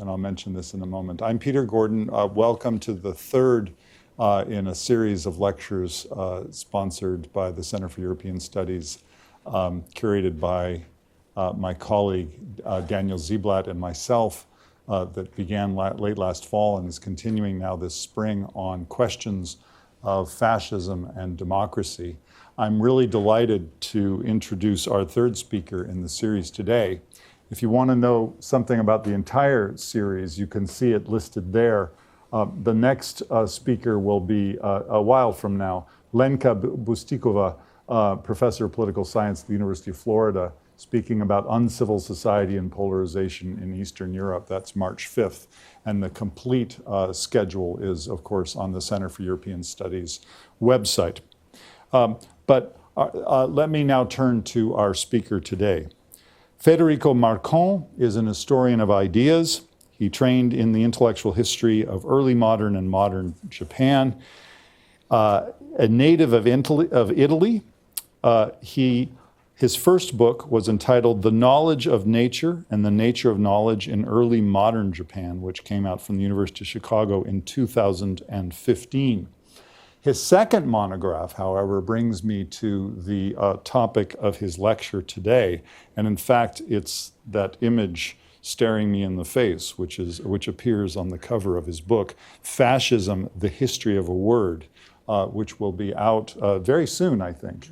and I'll mention this in a moment. I'm Peter Gordon. Welcome to the third in a series of lectures sponsored by the Center for European Studies, curated by my colleague Daniel Ziblatt and myself, that began late last fall and is continuing now this spring on questions of fascism and democracy. I'm really delighted to introduce our third speaker in the series today. If you want to know something about the entire series, you can see it listed there. The next speaker will be a while from now, Lenka Bustikova, professor of political science at the University of Florida, speaking about uncivil society and polarization in Eastern Europe. That's March 5th. And the complete schedule is, of course, on the Center for European Studies website. But let me now turn to our speaker today. Federico Marcon is an historian of ideas. He trained in the intellectual history of early modern and modern Japan. A native of Italy, his first book was entitled The Knowledge of Nature and the Nature of Knowledge in Early Modern Japan, which came out from the University of Chicago in 2015. His second monograph, however, brings me to the topic of his lecture today. And in fact, it's that image staring me in the face, which appears on the cover of his book, Fascism, The History of a Word, which will be out very soon, I think.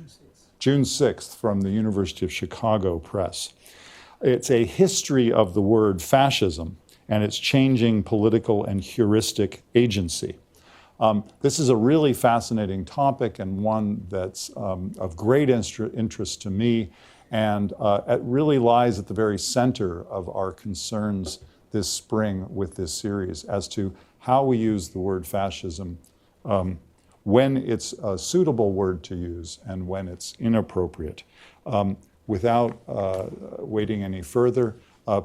June 6th from the University of Chicago Press. It's a history of the word fascism and its changing political and heuristic agency. This is a really fascinating topic and one that's of great interest to me, and it really lies at the very center of our concerns this spring with this series as to how we use the word fascism, when it's a suitable word to use and when it's inappropriate. Without waiting any further,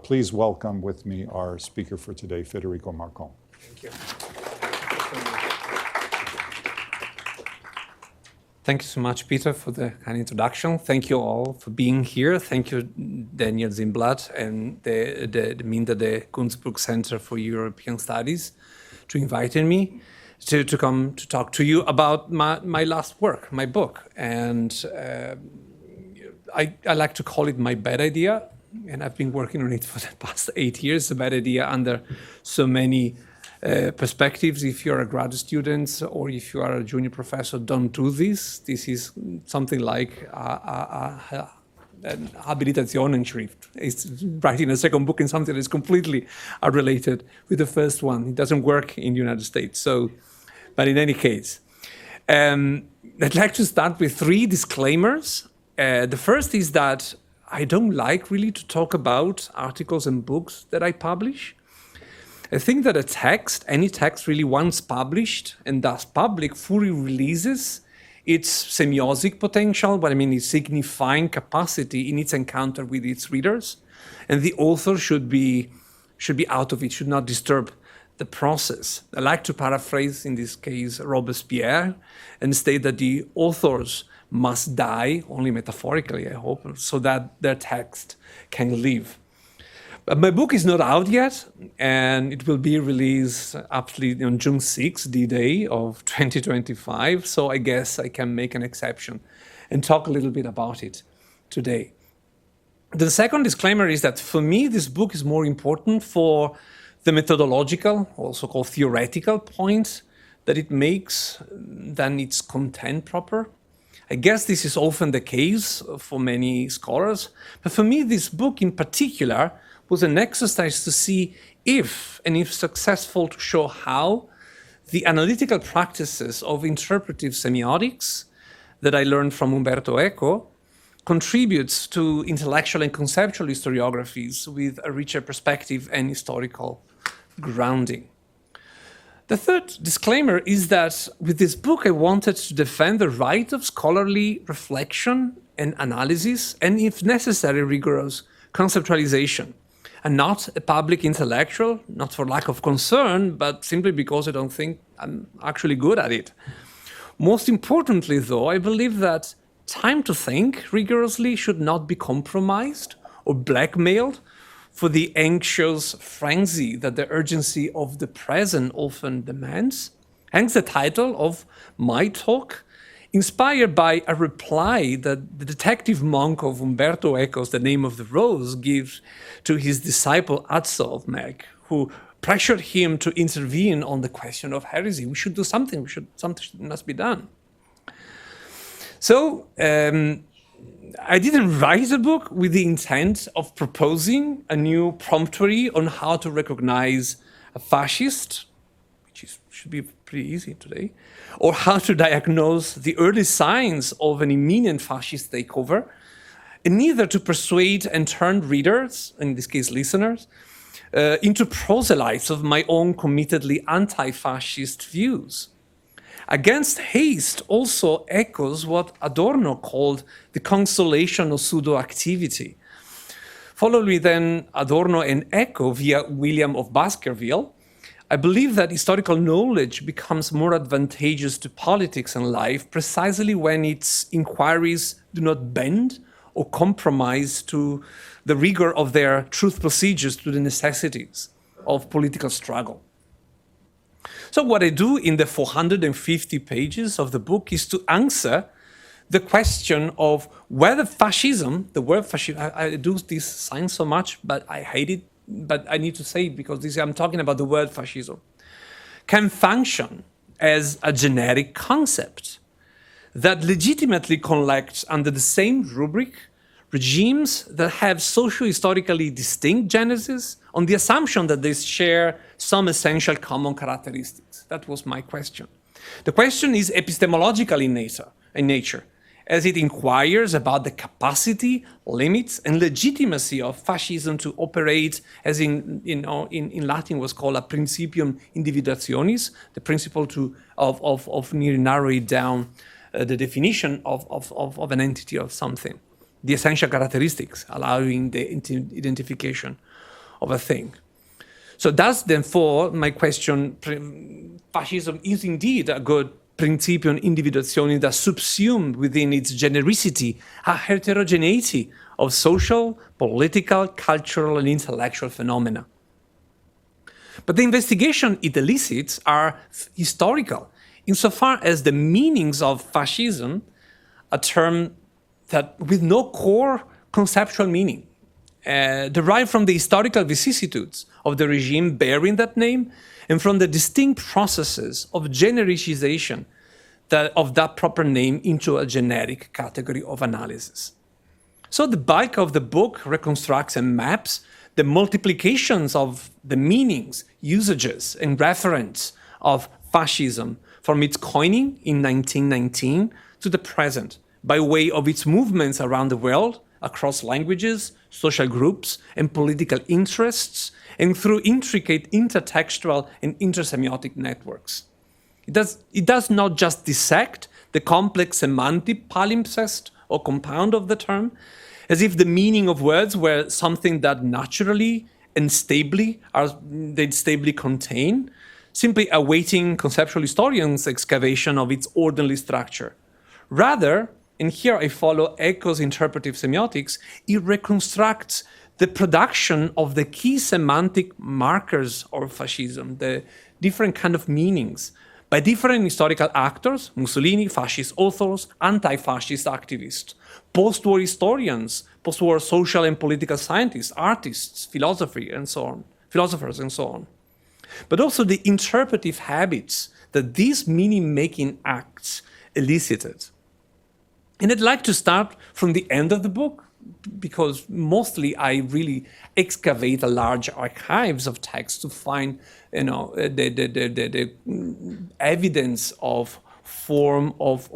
please welcome with me our speaker for today, Federico Marcon. Thank you. Thank you so much, Peter, for the kind introduction. Thank you all for being here. Thank you, Daniel Ziblatt and the Minda de Gunzburg Center for European Studies, to inviting me to come to talk to you about my last work, my book. And I like to call it my bad idea, and I've been working on it for the past 8 years. A bad idea under so many perspectives. If you're a graduate student or if you are a junior professor, don't do this. This is something like an Habilitationenschrift. It's writing a second book in something that is completely unrelated with the first one. It doesn't work in the United States. But in any case, I'd like to start with 3 disclaimers. The first is that I don't like really to talk about articles and books that I publish. I think that a text, any text really once published and thus public, fully releases its semiotic potential, what I mean is signifying capacity in its encounter with its readers. And the author should be out of it, should not disturb the process. I like to paraphrase, in this case, Robespierre, and state that the authors must die, only metaphorically, I hope, so that their text can live. But my book is not out yet, and it will be released absolutely on June 6th, D-Day of 2025, so I guess I can make an exception and talk a little bit about it today. The second disclaimer is that for me, this book is more important for the methodological, also called theoretical points that it makes than its content proper. I guess this is often the case for many scholars, but for me, this book in particular was an exercise to see if, and if successful, to show how the analytical practices of interpretive semiotics that I learned from Umberto Eco contributes to intellectual and conceptual historiographies with a richer perspective and historical grounding. The third disclaimer is that with this book, I wanted to defend the right of scholarly reflection and analysis, and if necessary, rigorous conceptualization, and not a public intellectual, not for lack of concern, but simply because I don't think I'm actually good at it. Most importantly, though, I believe that time to think rigorously should not be compromised or blackmailed for the anxious frenzy that the urgency of the present often demands. Hence the title of my talk, inspired by a reply that the detective monk of Umberto Eco's The Name of the Rose gives to his disciple Azzo of Meg, who pressured him to intervene on the question of heresy. We should do something, something must be done. So I didn't write a book with the intent of proposing a new promptuary on how to recognize a fascist, which should be pretty easy today, or how to diagnose the early signs of an imminent fascist takeover, and neither to persuade and turn readers, in this case listeners, into proselytes of my own committedly anti-fascist views. Against haste also echoes what Adorno called the consolation of pseudo-activity. Following then Adorno and Eco via William of Baskerville, I believe that historical knowledge becomes more advantageous to politics and life precisely when its inquiries do not bend or compromise to the rigor of their truth procedures to the necessities of political struggle. So what I do in the 450 pages of the book is to answer the question of whether fascism, the word fascism, I do this sign so much, but I hate it, but I need to say it because I'm talking about the word fascism, can function as a generic concept that legitimately collects under the same rubric regimes that have socio-historically distinct genesis on the assumption that they share some essential common characteristics. That was my question. The question is epistemological in nature, as it inquires about the capacity, limits, and legitimacy of fascism to operate, as in Latin was called a principium individuationis, the principle of narrowing down the definition of an entity of something, the essential characteristics, allowing the identification of a thing. So that's therefore my question, fascism is indeed a good principium individuationis that subsumed within its genericity a heterogeneity of social, political, cultural, and intellectual phenomena. But the investigation it elicits are historical, insofar as the meanings of fascism, a term that with no core conceptual meaning, derived from the historical vicissitudes of the regime bearing that name and from the distinct processes of genericization of that proper name into a generic category of analysis. So the bulk of the book reconstructs and maps the multiplications of the meanings, usages, and referents of fascism from its coining in 1919 to the present, by way of its movements around the world, across languages, social groups, and political interests, and through intricate intertextual and intersemiotic networks. It does not just dissect the complex semantic palimpsest or compound of the term, as if the meaning of words were something that naturally and stably they'd stably contain, simply awaiting conceptual historians' excavation of its orderly structure. Rather, and here I follow Eco's interpretive semiotics, it reconstructs the production of the key semantic markers of fascism, the different kind of meanings, by different historical actors, Mussolini, fascist authors, anti-fascist activists, post-war historians, post-war social and political scientists, artists, philosophers, and so on. But also the interpretive habits that these meaning-making acts elicited. And I'd like to start from the end of the book, because mostly I really excavate a large archives of texts to find, the evidence of form of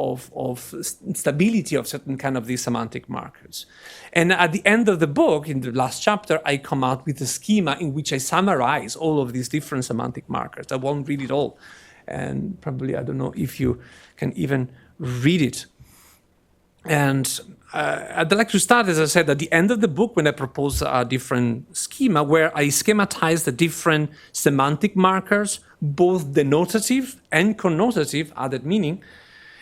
stability of certain kind of these semantic markers. And at the end of the book, in the last chapter, I come out with a schema in which I summarize all of these different semantic markers. I won't read it all, and probably I don't know if you can even read it. And I'd like to start, as I said, at the end of the book when I propose a different schema where I schematize the different semantic markers, both denotative and connotative, added meaning,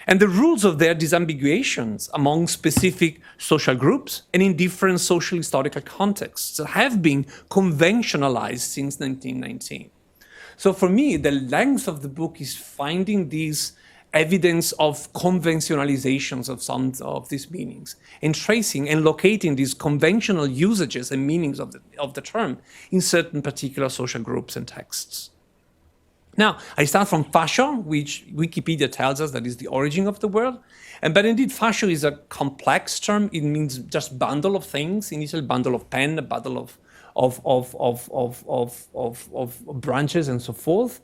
and the rules of their disambiguations among specific social groups and in different social historical contexts have been conventionalized since 1919. So for me, the length of the book is finding these evidence of conventionalizations of some of these meanings and tracing and locating these conventional usages and meanings of the term in certain particular social groups and texts. Now, I start from fascio, which Wikipedia tells us that is the origin of the word. But indeed, fascio is a complex term. It means just bundle of things. Initially, bundle of pen, a bundle of branches, and so forth.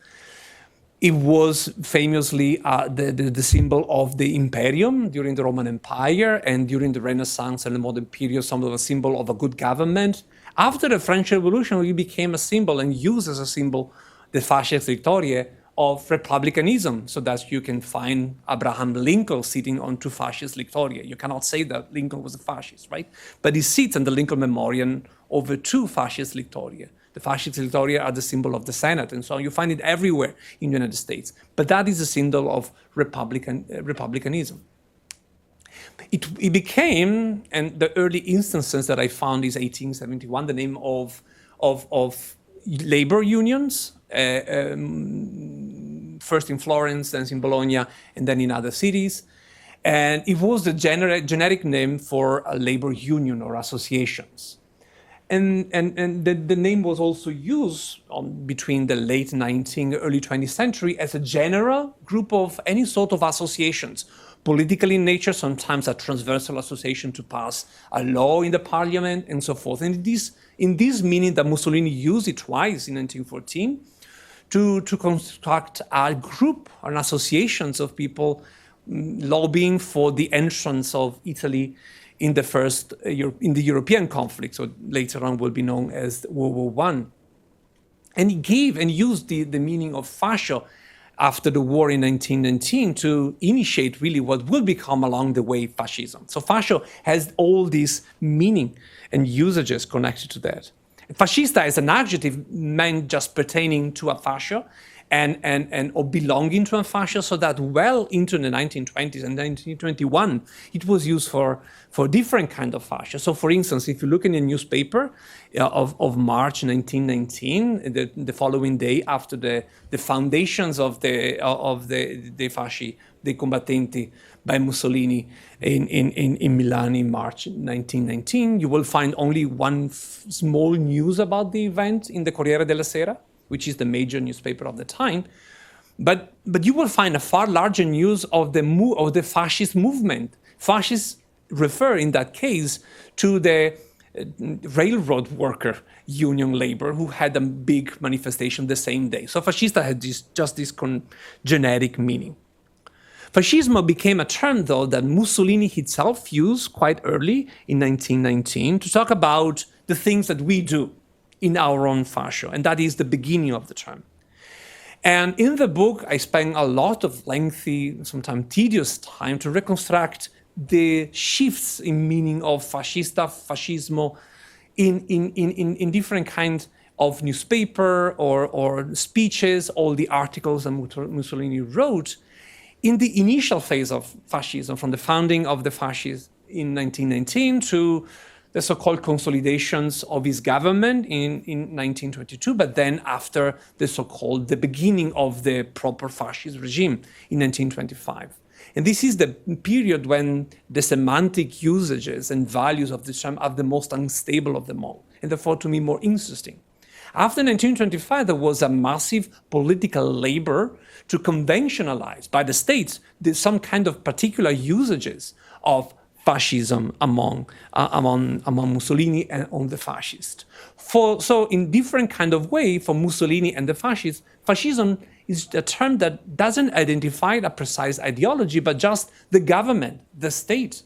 It was famously the symbol of the imperium during the Roman Empire, and during the Renaissance and the modern period, some of a symbol of a good government. After the French Revolution, it became a symbol and used as a symbol the fasces victoriae of republicanism, so that you can find Abraham Lincoln sitting on two fasces victoriae. You cannot say that Lincoln was a fascist, right? But he sits on the Lincoln Memorial over two fasces victoriae. The fasces victoriae are the symbol of the Senate, and so on. You find it everywhere in the United States. But that is a symbol of republicanism. It became, and the early instances that I found is 1871, the name of labor unions, first in Florence, then in Bologna, and then in other cities. And it was the generic name for a labor union or associations. And the name was also used between the late 19th, early 20th century as a general group of any sort of associations, political in nature, sometimes a transversal association to pass a law in the parliament, and so forth. And in this meaning that Mussolini used it twice in 1914 to construct a group, an associations of people lobbying for the entrance of Italy in the European conflict, so later on will be known as World War I. And he gave and used the meaning of fascio after the war in 1919 to initiate really what will become along the way fascism. So fascio has all these meaning and usages connected to that. Fascista as an adjective meant just pertaining to a fascio or belonging to a fascio, so that well into the 1920s and 1921, it was used for different kind of fascio. So for instance, if you look in a newspaper of March 1919, the following day after the foundations of the fasci, dei combattenti, by Mussolini in Milan in March 1919, you will find only one small news about the event in the Corriere della Sera, which is the major newspaper of the time. But you will find a far larger news of the fascist movement. Fascists refer in that case to the railroad worker union labor who had a big manifestation the same day. So fascista had just this generic meaning. Fascismo became a term, though, that Mussolini himself used quite early in 1919 to talk about the things that we do in our own fascio, and that is the beginning of the term. And in the book, I spent a lot of lengthy, sometimes tedious time to reconstruct the shifts in meaning of fascista, fascismo, in different kinds of newspaper or speeches, all the articles that Mussolini wrote in the initial phase of fascism, from the founding of the fascists in 1919 to the so-called consolidations of his government in 1922, but then after the beginning of the proper fascist regime in 1925. And this is the period when the semantic usages and values of the term are the most unstable of them all, and therefore to me more interesting. After 1925, there was a massive political labor to conventionalize by the states some kind of particular usages of fascism among Mussolini and on the fascists. So in different kind of way, for Mussolini and the fascists, fascism is a term that doesn't identify a precise ideology, but just the government, the state.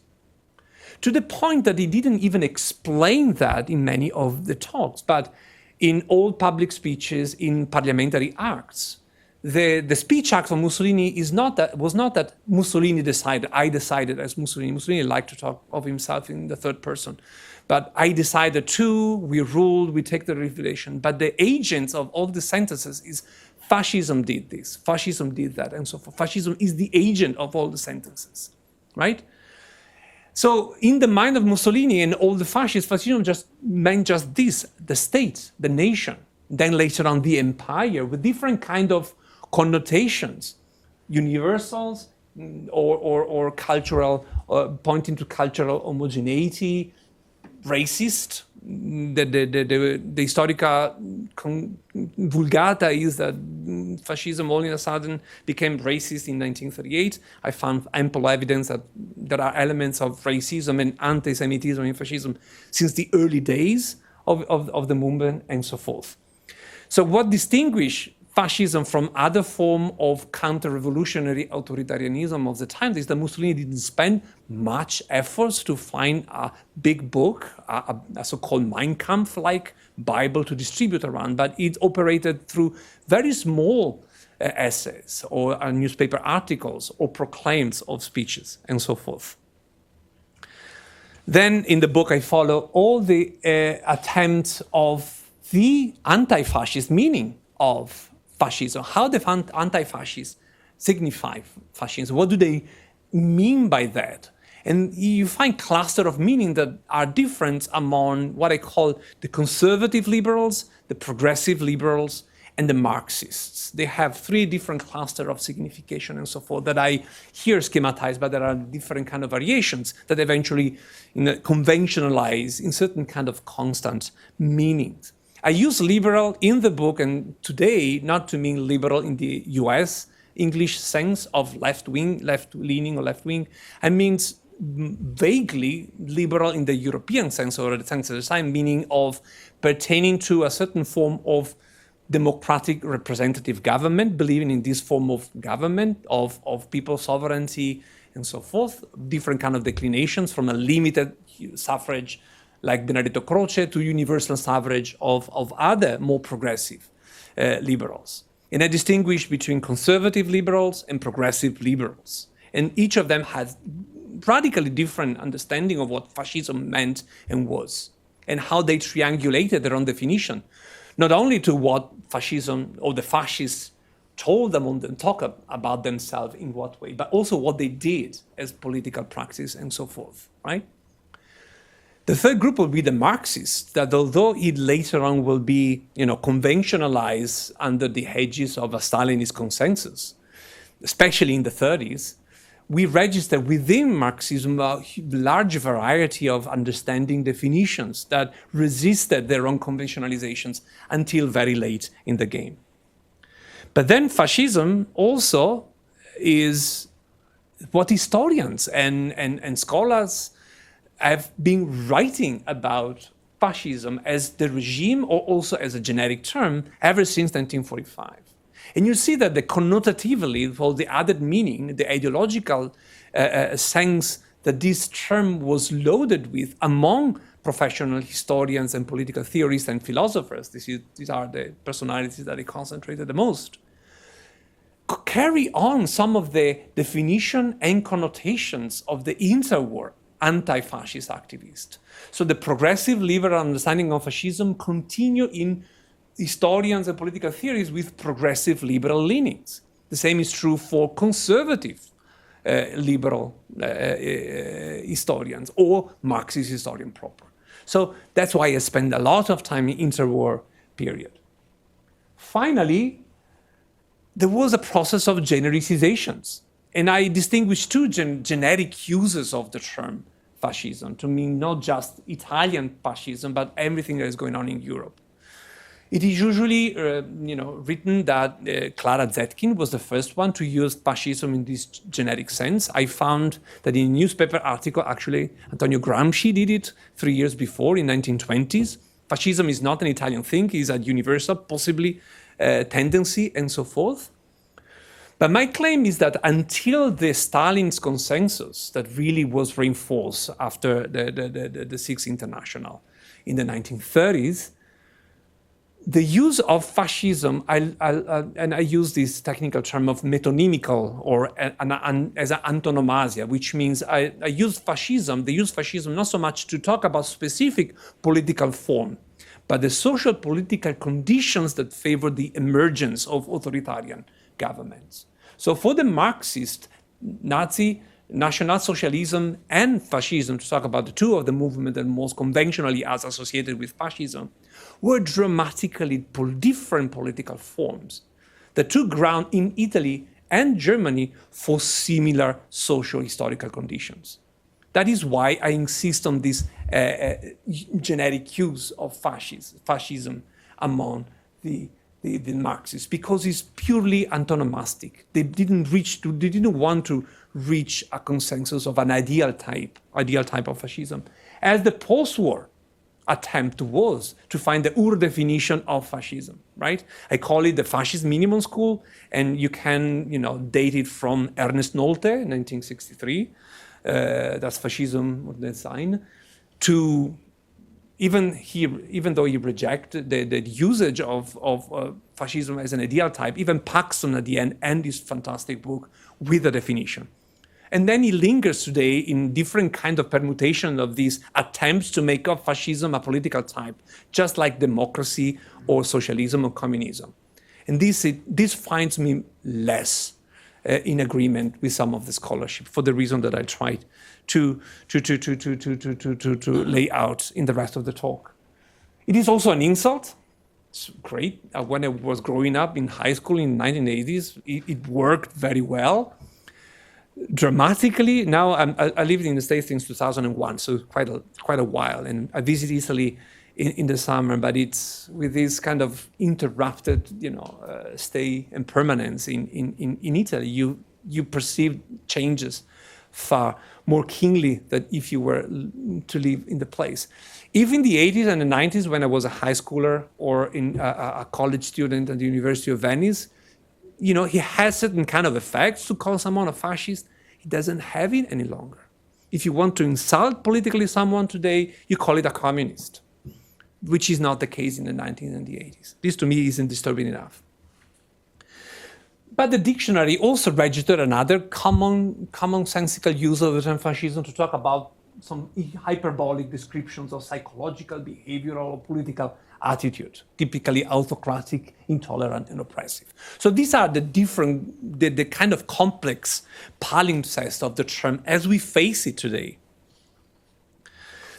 To the point that he didn't even explain that in many of the talks, but in all public speeches, in parliamentary acts. The speech act of Mussolini was not that Mussolini decided, I decided as Mussolini. Mussolini liked to talk of himself in the third person. But I decided to, we ruled, we take the revelation. But the agents of all the sentences is fascism did this, fascism did that, and so forth. Fascism is the agent of all the sentences, right? So in the mind of Mussolini and all the fascists, fascism just meant just this, the state, the nation, then later on the empire with different kind of connotations, universals or cultural, pointing to cultural homogeneity, racist. The historica vulgata is that fascism all of a sudden became racist in 1938. I found ample evidence that there are elements of racism and anti-Semitism in fascism since the early days of the movement and so forth. So what distinguishes fascism from other form of counter-revolutionary authoritarianism of the time is that Mussolini didn't spend much efforts to find a big book, a so-called Mein Kampf-like Bible to distribute around, but it operated through very small essays or newspaper articles or proclaims of speeches and so forth. Then in the book I follow all the attempts of the anti-fascist meaning of fascism. How the anti-fascists signify fascism? What do they mean by that? And you find clusters of meaning that are different among what I call the conservative liberals, the progressive liberals, and the Marxists. They have three different clusters of signification and so forth that I here schematize, but there are different kind of variations that eventually conventionalize in certain kind of constant meanings. I use liberal in the book and today not to mean liberal in the US English sense of left-leaning or left-wing. I mean vaguely liberal in the European sense or the sense of the time, meaning of pertaining to a certain form of democratic representative government, believing in this form of government, of people's sovereignty and so forth, different kind of declinations from a limited suffrage like Benedetto Croce to universal suffrage of other more progressive liberals. And I distinguish between conservative liberals and progressive liberals. And each of them has radically different understanding of what fascism meant and was, and how they triangulated their own definition, not only to what fascism or the fascists told them and talk about themselves in what way, but also what they did as political practice and so forth, right? The third group will be the Marxists, that although it later on will be, conventionalized under the hedges of a Stalinist consensus, especially in the 30s, we register within Marxism a large variety of understanding definitions that resisted their own conventionalizations until very late in the game. But then fascism also is what historians and scholars have been writing about fascism as the regime or also as a generic term ever since 1945. And you see that the connotatively, or the added meaning, the ideological sense that this term was loaded with among professional historians and political theorists and philosophers, these are the personalities that I concentrated the most, carry on some of the definition and connotations of the interwar anti-fascist activist. So the progressive liberal understanding of fascism continue in historians and political theories with progressive liberal leanings. The same is true for conservative liberal historians or Marxist historian proper. So that's why I spend a lot of time in interwar period. Finally, there was a process of genericizations. And I distinguish two generic uses of the term fascism to mean not just Italian fascism, but everything that is going on in Europe. It is usually written that Clara Zetkin was the first one to use fascism in this generic sense. I found that in a newspaper article, actually, Antonio Gramsci did it 3 years before in 1920s. Fascism is not an Italian thing, it is a universal, possibly tendency and so forth. But my claim is that until the Stalin's consensus that really was reinforced after the Sixth International in the 1930s, the use of fascism, and I use this technical term of metonymical or as an antonomasia, which means I use fascism, they use fascism not so much to talk about specific political form, but the social political conditions that favor the emergence of authoritarian governments. So for the Marxist, Nazi, National Socialism and fascism, to talk about the two of the movements that most conventionally as associated with fascism, were dramatically different political forms that took ground in Italy and Germany for similar socio-historical conditions. That is why I insist on this generic use of fascism among the Marxists, because it's purely antonomastic. They didn't want to reach a consensus of an ideal type of fascism, as the post-war attempt was to find the definition of fascism, right? I call it the fascist minimum school, and you can, date it from Ernest Nolte, 1963, that's Fascism und Design, to even though he rejected the usage of fascism as an ideal type, even Paxson at the end ends his fantastic book with a definition. And then he lingers today in different kind of permutation of these attempts to make of fascism a political type, just like democracy or socialism or communism. And this finds me less in agreement with some of the scholarship for the reason that I tried to lay out in the rest of the talk. It is also an insult. It's great. When I was growing up in high school in the 1980s, it worked very well. Dramatically, now I lived in the States since 2001, so quite a while, and I visit Italy in the summer, but it's with this kind of interrupted, stay and permanence in Italy, you perceive changes far more keenly than if you were to live in the place. Even in the 80s and the 90s, when I was a high schooler or a college student at the University of Venice, he has certain kind of effects to call someone a fascist. He doesn't have it any longer. If you want to insult politically someone today, you call it a communist, which is not the case in the 19th and the 80s. This to me isn't disturbing enough. But the dictionary also registered another commonsensical use of the term fascism to talk about some hyperbolic descriptions of psychological, behavioral, or political attitude, typically autocratic, intolerant, and oppressive. So these are the kind of complex palimpsest of the term as we face it today.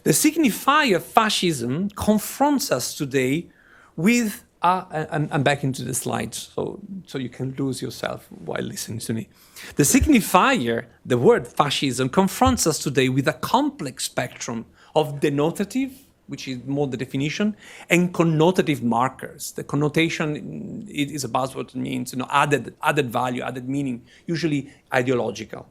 The signifier fascism confronts us today with, I'm back into the slides, so you can lose yourself while listening to me. The signifier, the word fascism, confronts us today with a complex spectrum of denotative, which is more the definition, and connotative markers. The connotation is a buzzword. It means added value, added meaning, usually ideological.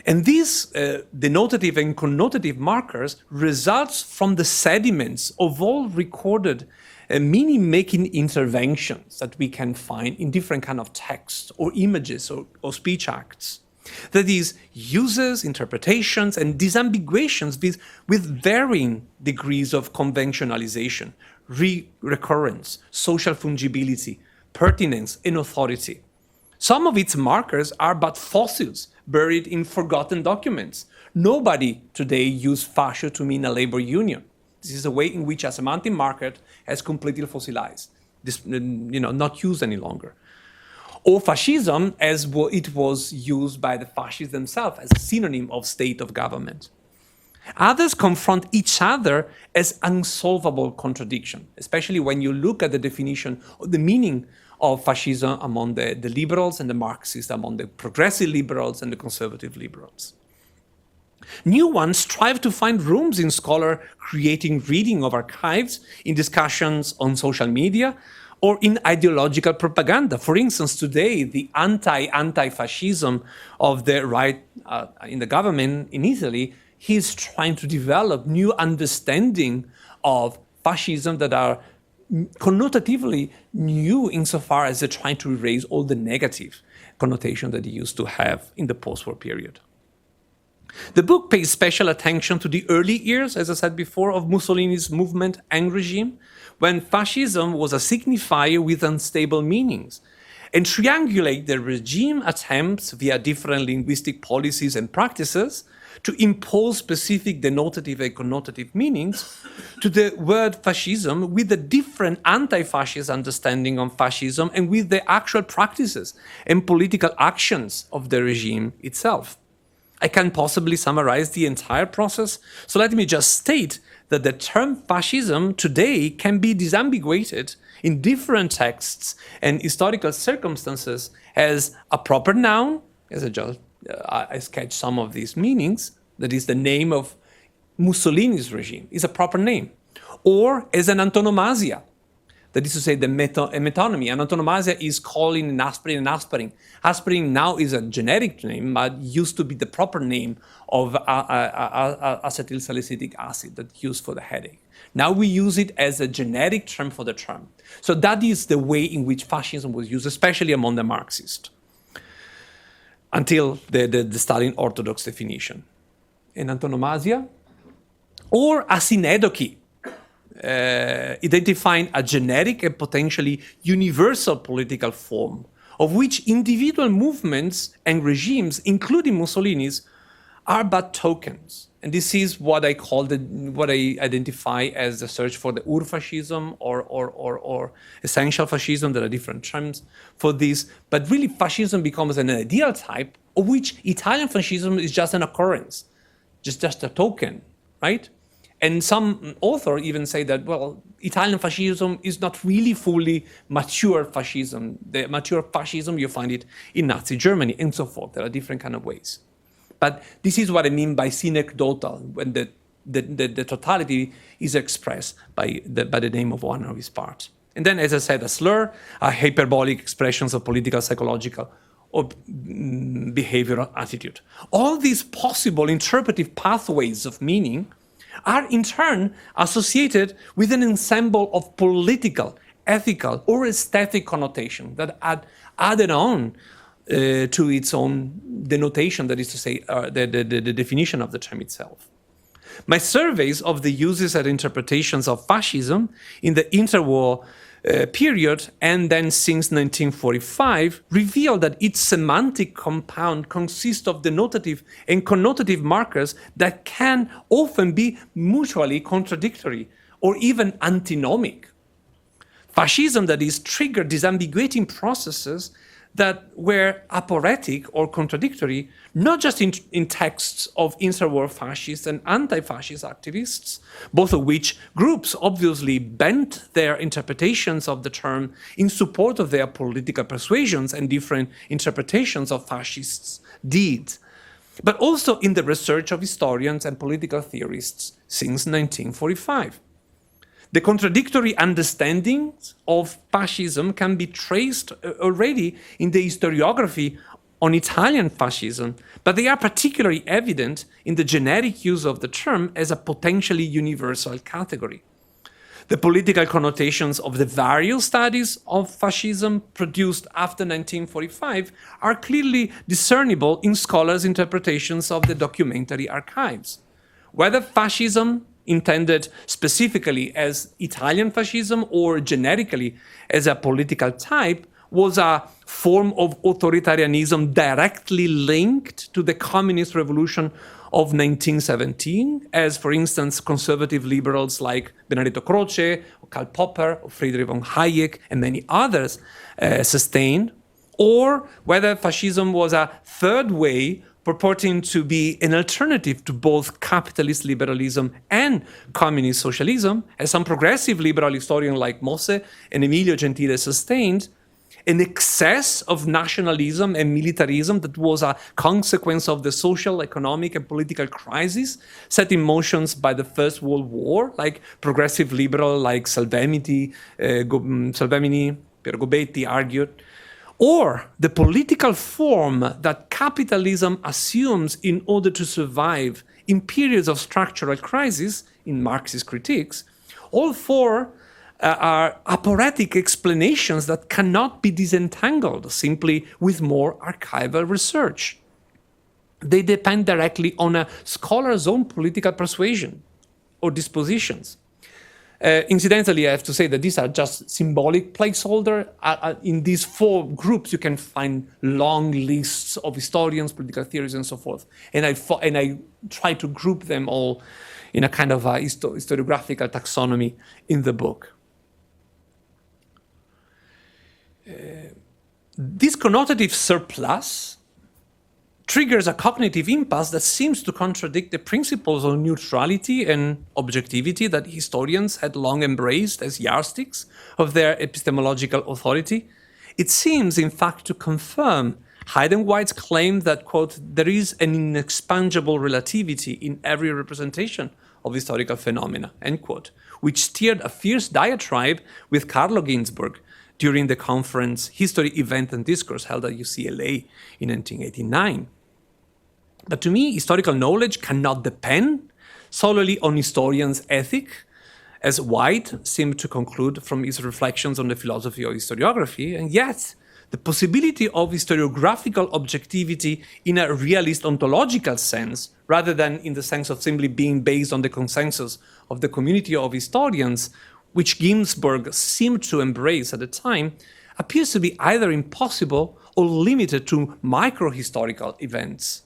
And these denotative and connotative markers results from the sediments of all recorded meaning-making interventions that we can find in different kind of texts or images or speech acts. That is, uses, interpretations, and disambiguations with varying degrees of conventionalization, recurrence, social fungibility, pertinence, and authority. Some of its markers are but fossils buried in forgotten documents. Nobody today uses fascio to mean a labor union. This is a way in which a semantic marker has completely fossilized, not used any longer. Or fascism, as it was used by the fascists themselves as a synonym of state of government. Others confront each other as unsolvable contradiction, especially when you look at the definition of the meaning of fascism among the liberals and the Marxists, among the progressive liberals and the conservative liberals. New ones strive to find rooms in scholar creating reading of archives, in discussions on social media, or in ideological propaganda. For instance, today, the anti-fascism of the right in the government in Italy, he's trying to develop new understanding of fascism that are connotatively new insofar as they're trying to erase all the negative connotation that he used to have in the post-war period. The book pays special attention to the early years, as I said before, of Mussolini's movement and regime, when fascism was a signifier with unstable meanings, and triangulate the regime attempts via different linguistic policies and practices to impose specific denotative and connotative meanings to the word fascism with a different anti-fascist understanding of fascism and with the actual practices and political actions of the regime itself. I can't possibly summarize the entire process, so let me just state that the term fascism today can be disambiguated in different texts and historical circumstances as a proper noun, as I sketched some of these meanings, that is the name of Mussolini's regime, is a proper name, or as an antonomasia, that is to say, a metonymy. An antonomasia is calling an aspirin and aspirin. Aspirin now is a generic name, but used to be the proper name of acetylsalicylic acid that's used for the headache. Now we use it as a generic term for the term. So that is the way in which fascism was used, especially among the Marxists, until the Stalin orthodox definition. An antonomasia or a synedoky, identifying a generic and potentially universal political form of which individual movements and regimes, including Mussolini's, are but tokens. And this is what I call what I identify as the search for the Urfascism or essential fascism. There are different terms for this, but really fascism becomes an ideal type of which Italian fascism is just an occurrence, just a token, right? And some authors even say that, well, Italian fascism is not really fully mature fascism. The mature fascism, you find it in Nazi Germany and so forth. There are different kind of ways. But this is what I mean by synecdotal, when the totality is expressed by the name of one of his parts. And then, as I said, a slur, a hyperbolic expressions of political, psychological, or behavioral attitude. All these possible interpretive pathways of meaning are in turn associated with an ensemble of political, ethical, or aesthetic connotation that added on to its own denotation, that is to say, the definition of the term itself. My surveys of the uses and interpretations of fascism in the interwar period and then since 1945 reveal that its semantic compound consists of denotative and connotative markers that can often be mutually contradictory or even antinomic. Fascism, that is, triggered disambiguating processes that were aporetic or contradictory, not just in texts of interwar fascists and anti-fascist activists, both of which groups obviously bent their interpretations of the term in support of their political persuasions and different interpretations of fascists' deeds, but also in the research of historians and political theorists since 1945. The contradictory understandings of fascism can be traced already in the historiography on Italian fascism, but they are particularly evident in the generic use of the term as a potentially universal category. The political connotations of the various studies of fascism produced after 1945 are clearly discernible in scholars' interpretations of the documentary archives. Whether fascism intended specifically as Italian fascism or generically as a political type was a form of authoritarianism directly linked to the communist revolution of 1917, as, for instance, conservative liberals like Benedetto Croce, or Karl Popper, or Friedrich von Hayek, and many others sustained, or whether fascism was a third way purporting to be an alternative to both capitalist liberalism and communist socialism, as some progressive liberal historians like Mosse and Emilio Gentile sustained, an excess of nationalism and militarism that was a consequence of the social, economic, and political crisis set in motion by the First World War, like progressive liberal like Salvemini, Piero Gobetti argued, or the political form that capitalism assumes in order to survive in periods of structural crisis, in Marxist critiques. All four are aporetic explanations that cannot be disentangled simply with more archival research. They depend directly on a scholar's own political persuasion or dispositions. Incidentally, I have to say that these are just symbolic placeholder. In these 4 groups, you can find long lists of historians, political theories, and so forth. And I try to group them all in a kind of a historiographical taxonomy in the book. This connotative surplus triggers a cognitive impulse that seems to contradict the principles of neutrality and objectivity that historians had long embraced as yardsticks of their epistemological authority. It seems, in fact, to confirm Hayden-White's claim that, quote, there is an inexpugnable relativity in every representation of historical phenomena, end quote, which steered a fierce diatribe with Carlo Ginzburg during the conference History, Event and Discourse held at UCLA in 1989. But to me, historical knowledge cannot depend solely on historians' ethic, as White seemed to conclude from his reflections on the philosophy of historiography, and yet the possibility of historiographical objectivity in a realist ontological sense, rather than in the sense of simply being based on the consensus of the community of historians, which Ginzburg seemed to embrace at the time, appears to be either impossible or limited to micro-historical events.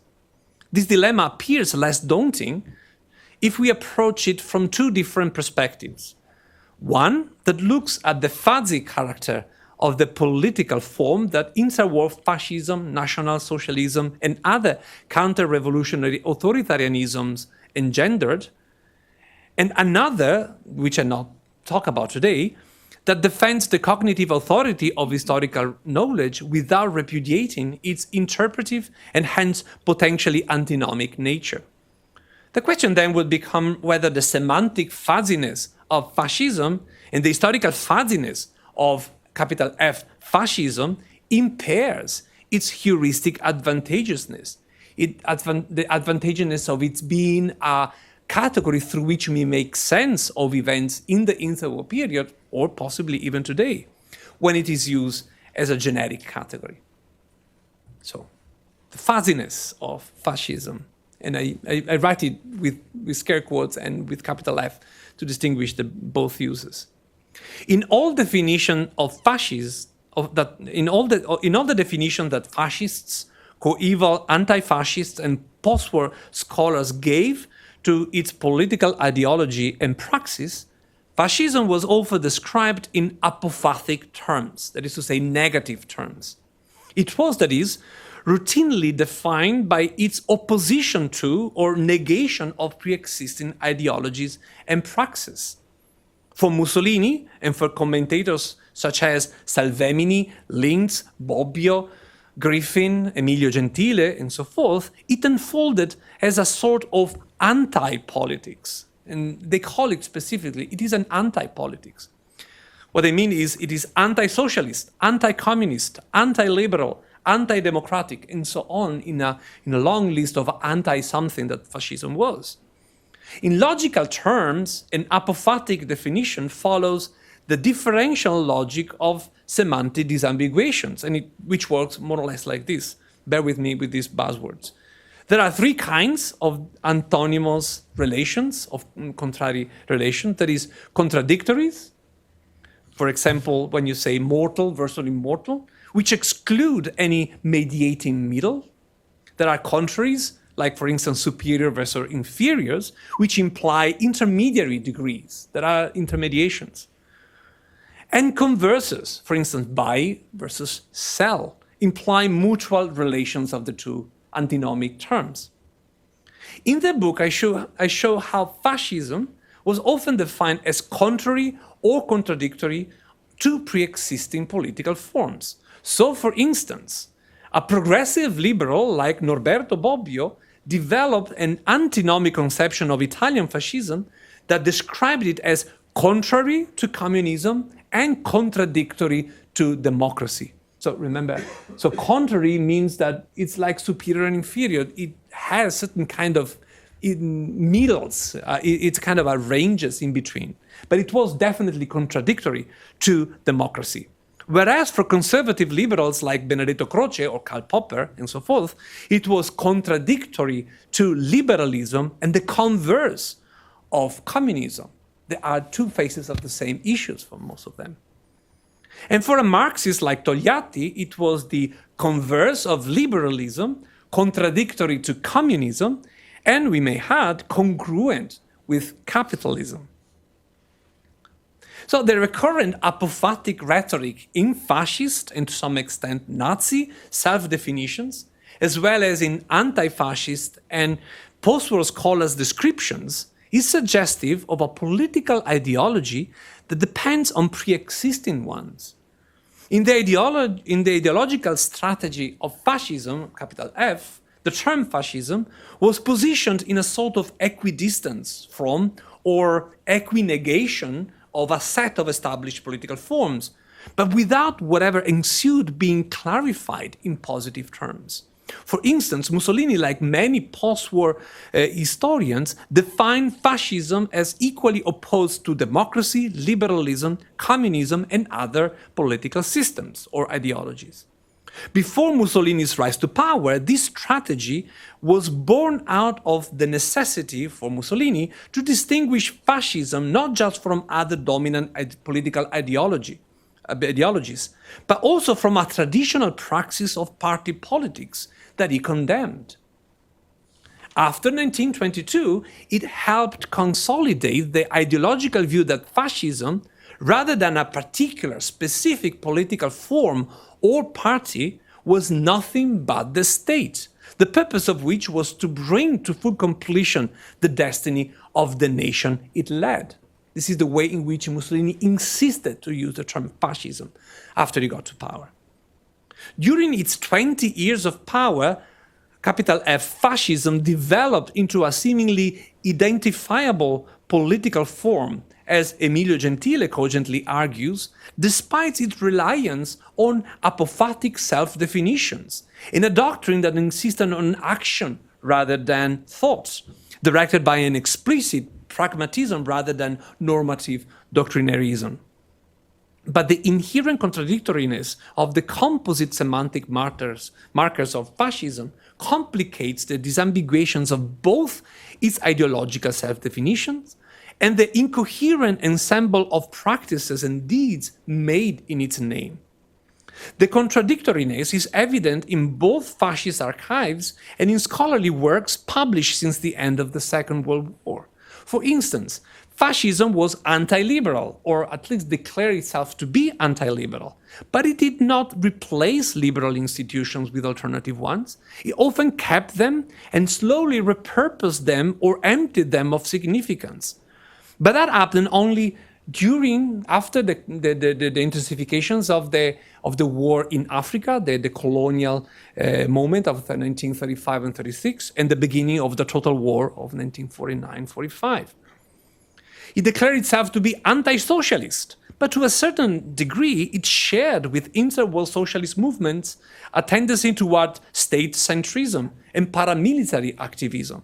This dilemma appears less daunting if we approach it from 2 different perspectives. One that looks at the fuzzy character of the political form that interwove fascism, National Socialism, and other counter-revolutionary authoritarianisms engendered, and another, which I not talk about today, that defends the cognitive authority of historical knowledge without repudiating its interpretive and hence potentially antinomic nature. The question then would become whether the semantic fuzziness of fascism and the historical fuzziness of capital F fascism impairs its heuristic advantageousness, the advantageousness of its being a category through which we make sense of events in the interwar period, or possibly even today, when it is used as a generic category. So, the fuzziness of fascism, and I write it with scare quotes and with capital F to distinguish the both uses. In all definition of fascists, in all the definition that fascists, coeval anti-fascists, and post-war scholars gave to its political ideology and praxis, fascism was often described in apophatic terms, that is to say, negative terms. It was, that is, routinely defined by its opposition to or negation of pre-existing ideologies and praxis. For Mussolini, and for commentators such as Salvemini, Linz, Bobbio, Griffin, Emilio Gentile, and so forth, it unfolded as a sort of anti-politics. And they call it specifically, it is an anti-politics. What I mean is, it is anti-socialist, anti-communist, anti-liberal, anti-democratic, and so on in a long list of anti-something that fascism was. In logical terms, an apophatic definition follows the differential logic of semantic disambiguations, which works more or less like this. Bear with me with these buzzwords. There are 3 kinds of antonymous relations, of contrary relations. That is, contradictories. For example, when you say mortal versus immortal, which exclude any mediating middle. There are contraries, like for instance, superior versus inferiors, which imply intermediary degrees. There are intermediations. And converses, for instance, buy versus sell, imply mutual relations of the 2 antinomic terms. In the book, I show how fascism was often defined as contrary or contradictory to pre-existing political forms. So, for instance, a progressive liberal like Norberto Bobbio developed an antinomic conception of Italian fascism that described it as contrary to communism and contradictory to democracy. So remember, so contrary means that it's like superior and inferior. It has certain kind of middles. It's kind of a ranges in between. But it was definitely contradictory to democracy. Whereas for conservative liberals like Benedetto Croce or Karl Popper and so forth, it was contradictory to liberalism and the converse of communism. There are two faces of the same issues for most of them. And for a Marxist like Togliatti, it was the converse of liberalism, contradictory to communism, and we may add, congruent with capitalism. So the recurrent apophatic rhetoric in fascist and to some extent Nazi self-definitions, as well as in anti-fascist and post-war scholars' descriptions, is suggestive of a political ideology that depends on pre-existing ones. In the ideological strategy of fascism, capital F, the term fascism was positioned in a sort of equidistance from or equinegation of a set of established political forms, but without whatever ensued being clarified in positive terms. For instance, Mussolini, like many post-war historians, defined fascism as equally opposed to democracy, liberalism, communism, and other political systems or ideologies. Before Mussolini's rise to power, this strategy was born out of the necessity for Mussolini to distinguish fascism not just from other dominant political ideologies, but also from a traditional praxis of party politics that he condemned. After 1922, it helped consolidate the ideological view that fascism, rather than a particular specific political form or party, was nothing but the state, the purpose of which was to bring to full completion the destiny of the nation it led. This is the way in which Mussolini insisted to use the term fascism after he got to power. During its 20 years of power, capital F, fascism developed into a seemingly identifiable political form, as Emilio Gentile cogently argues, despite its reliance on apophatic self-definitions, in a doctrine that insisted on action rather than thoughts, directed by an explicit pragmatism rather than normative doctrinarism. But the inherent contradictoriness of the composite semantic markers of fascism complicates the disambiguations of both its ideological self-definitions and the incoherent ensemble of practices and deeds made in its name. The contradictoriness is evident in both fascist archives and in scholarly works published since the end of the Second World War. For instance, fascism was anti-liberal, or at least declared itself to be anti-liberal, but it did not replace liberal institutions with alternative ones. It often kept them and slowly repurposed them or emptied them of significance. But that happened only after the intensifications of the war in Africa, the colonial moment of 1935 and 36, and the beginning of the total war of 1949-45. It declared itself to be anti-socialist, but to a certain degree, it shared with interworld socialist movements a tendency toward state-centrism and paramilitary activism.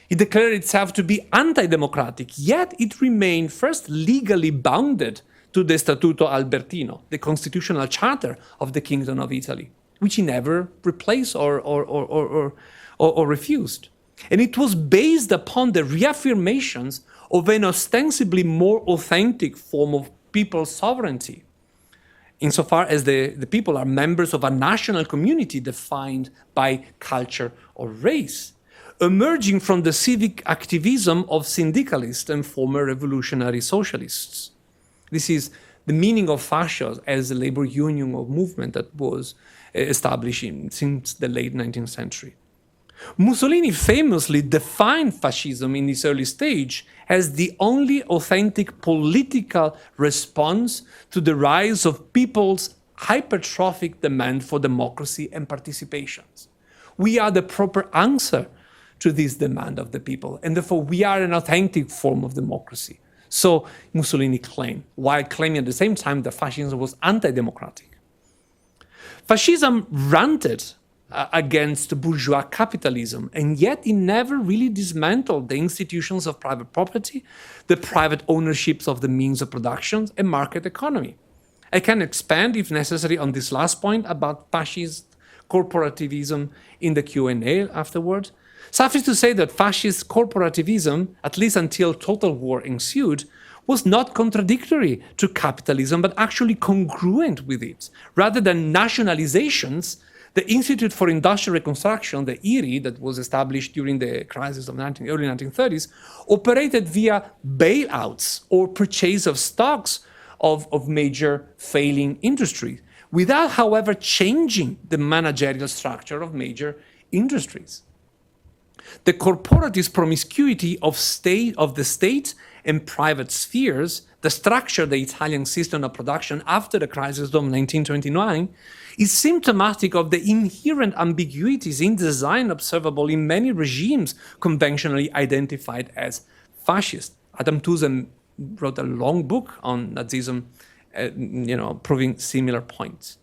It declared itself to be anti-democratic, yet it remained first legally bounded to the Statuto Albertino, the constitutional charter of the Kingdom of Italy, which he never replaced or refused. And it was based upon the reaffirmations of an ostensibly more authentic form of people's sovereignty, insofar as the people are members of a national community defined by culture or race, emerging from the civic activism of syndicalists and former revolutionary socialists. This is the meaning of fascism as a labor union or movement that was established since the late 19th century. Mussolini famously defined fascism in this early stage as the only authentic political response to the rise of people's hypertrophic demand for democracy and participations. We are the proper answer to this demand of the people, and therefore we are an authentic form of democracy. So Mussolini claimed, while claiming at the same time that fascism was anti-democratic. Fascism ranted against bourgeois capitalism, and yet it never really dismantled the institutions of private property, the private ownerships of the means of production, and market economy. I can expand, if necessary, on this last point about fascist corporativism in the Q&A afterwards. Suffice to say that fascist corporativism, at least until total war ensued, was not contradictory to capitalism, but actually congruent with it. Rather than nationalizations, the Institute for Industrial Reconstruction, the IRI, that was established during the crisis of the early 1930s, operated via bailouts or purchase of stocks of major failing industries, without, however, changing the managerial structure of major industries. The corporatist promiscuity of the state and private spheres, the structure of the Italian system of production after the crisis of 1929, is symptomatic of the inherent ambiguities in design observable in many regimes conventionally identified as fascist. Adam Tooze wrote a long book on Nazism, proving similar points.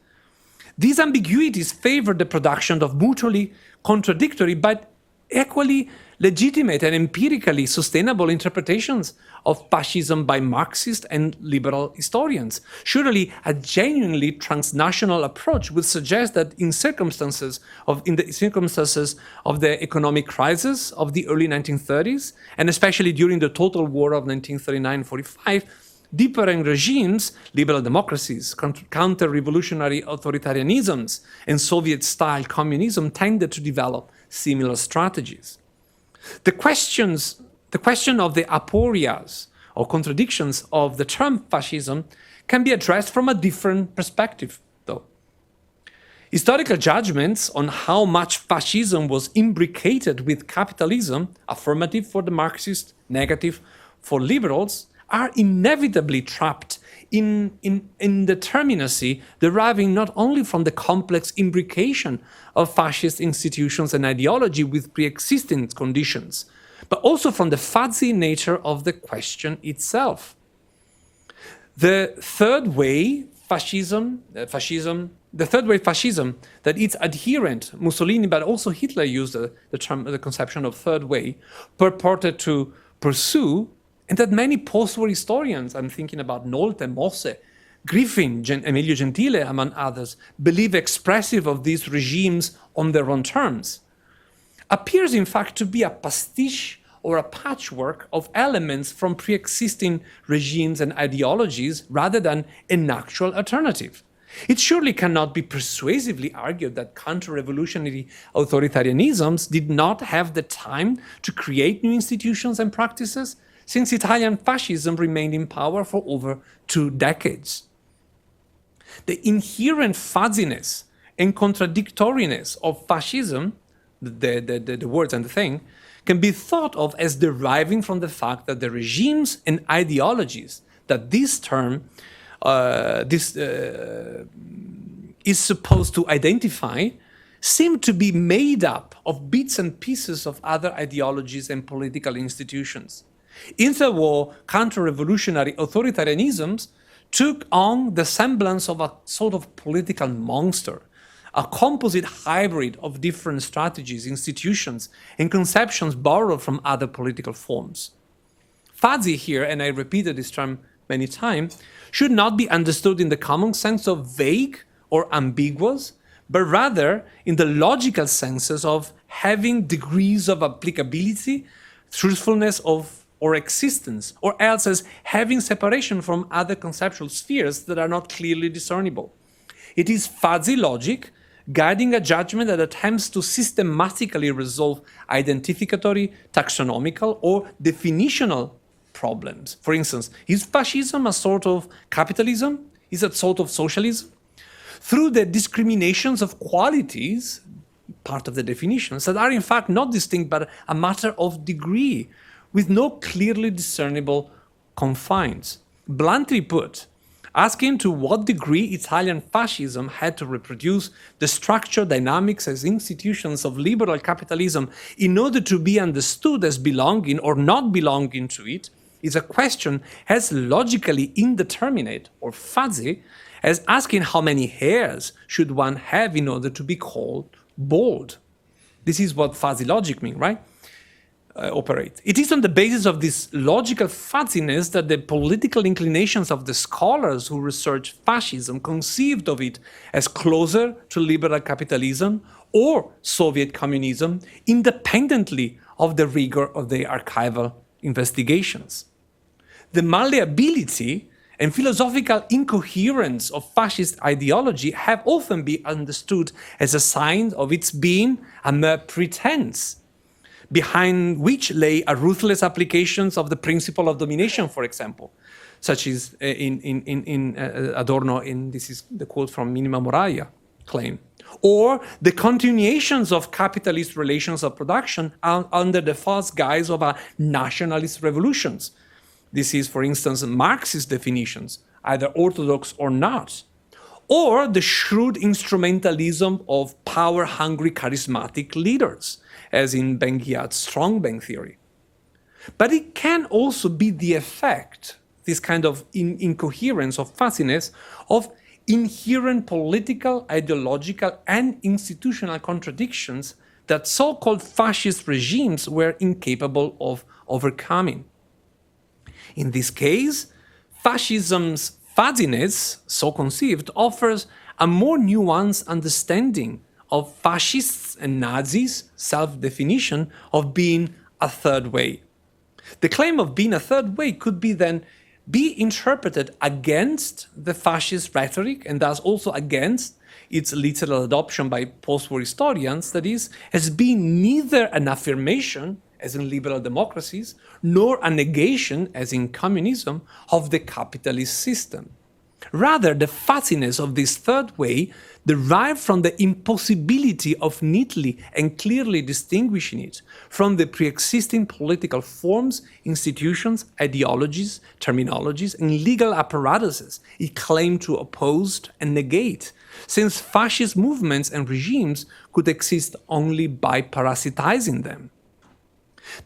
These ambiguities favor the production of mutually contradictory but equally legitimate and empirically sustainable interpretations of fascism by Marxist and liberal historians. Surely a genuinely transnational approach would suggest that in the circumstances of the economic crisis of the early 1930s, and especially during the total war of 1939-45, differing regimes, liberal democracies, counter-revolutionary authoritarianisms, and Soviet-style communism tended to develop similar strategies. The question of the aporias or contradictions of the term fascism can be addressed from a different perspective, though. Historical judgments on how much fascism was imbricated with capitalism, affirmative for the Marxists, negative for liberals, are inevitably trapped in indeterminacy deriving not only from the complex imbrication of fascist institutions and ideology with pre-existing conditions, but also from the fuzzy nature of the question itself. The third way fascism, that its adherent, Mussolini, but also Hitler used the conception of third way, purported to pursue, and that many post-war historians, I'm thinking about Nolte, Mosse, Griffin, Emilio Gentile, among others, believe expressive of these regimes on their own terms, appears in fact to be a pastiche or a patchwork of elements from pre-existing regimes and ideologies rather than an actual alternative. It surely cannot be persuasively argued that counter-revolutionary authoritarianisms did not have the time to create new institutions and practices, since Italian fascism remained in power for over 2 decades. The inherent fuzziness and contradictoriness of fascism, the words and the thing, can be thought of as deriving from the fact that the regimes and ideologies that this term is supposed to identify seem to be made up of bits and pieces of other ideologies and political institutions. Interwar counter-revolutionary authoritarianisms took on the semblance of a sort of political monster, a composite hybrid of different strategies, institutions, and conceptions borrowed from other political forms. Fuzzy here, and I repeated this term many times, should not be understood in the common sense of vague or ambiguous, but rather in the logical senses of having degrees of applicability, truthfulness or existence, or else as having separation from other conceptual spheres that are not clearly discernible. It is fuzzy logic guiding a judgment that attempts to systematically resolve identificatory, taxonomical, or definitional problems. For instance, is fascism a sort of capitalism? Is it a sort of socialism? Through the discriminations of qualities, part of the definitions, that are in fact not distinct but a matter of degree, with no clearly discernible confines. Bluntly put, asking to what degree Italian fascism had to reproduce the structure, dynamics, as institutions of liberal capitalism in order to be understood as belonging or not belonging to it is a question as logically indeterminate or fuzzy as asking how many hairs should one have in order to be called bald. This is what fuzzy logic means, right? Operate. It is on the basis of this logical fuzziness that the political inclinations of the scholars who research fascism conceived of it as closer to liberal capitalism or Soviet communism, independently of the rigor of their archival investigations. The malleability and philosophical incoherence of fascist ideology have often been understood as a sign of its being a mere pretense, behind which lay a ruthless applications of the principle of domination, for example, such as in Adorno, this is the quote from Minima Moralia claim, or the continuations of capitalist relations of production under the false guise of a nationalist revolutions. This is, for instance, Marxist definitions, either orthodox or not, or the shrewd instrumentalism of power-hungry charismatic leaders, as in Ben-Ghiat's strong bank theory. But it can also be the effect, this kind of incoherence of fuzziness, of inherent political, ideological, and institutional contradictions that so-called fascist regimes were incapable of overcoming. In this case, fascism's fuzziness, so conceived, offers a more nuanced understanding of fascists and Nazis' self-definition of being a third way. The claim of being a third way could be then be interpreted against the fascist rhetoric and thus also against its literal adoption by post-war historians, that is, as being neither an affirmation, as in liberal democracies, nor a negation, as in communism, of the capitalist system. Rather, the fuzziness of this third way derived from the impossibility of neatly and clearly distinguishing it from the pre-existing political forms, institutions, ideologies, terminologies, and legal apparatuses it claimed to oppose and negate, since fascist movements and regimes could exist only by parasitizing them.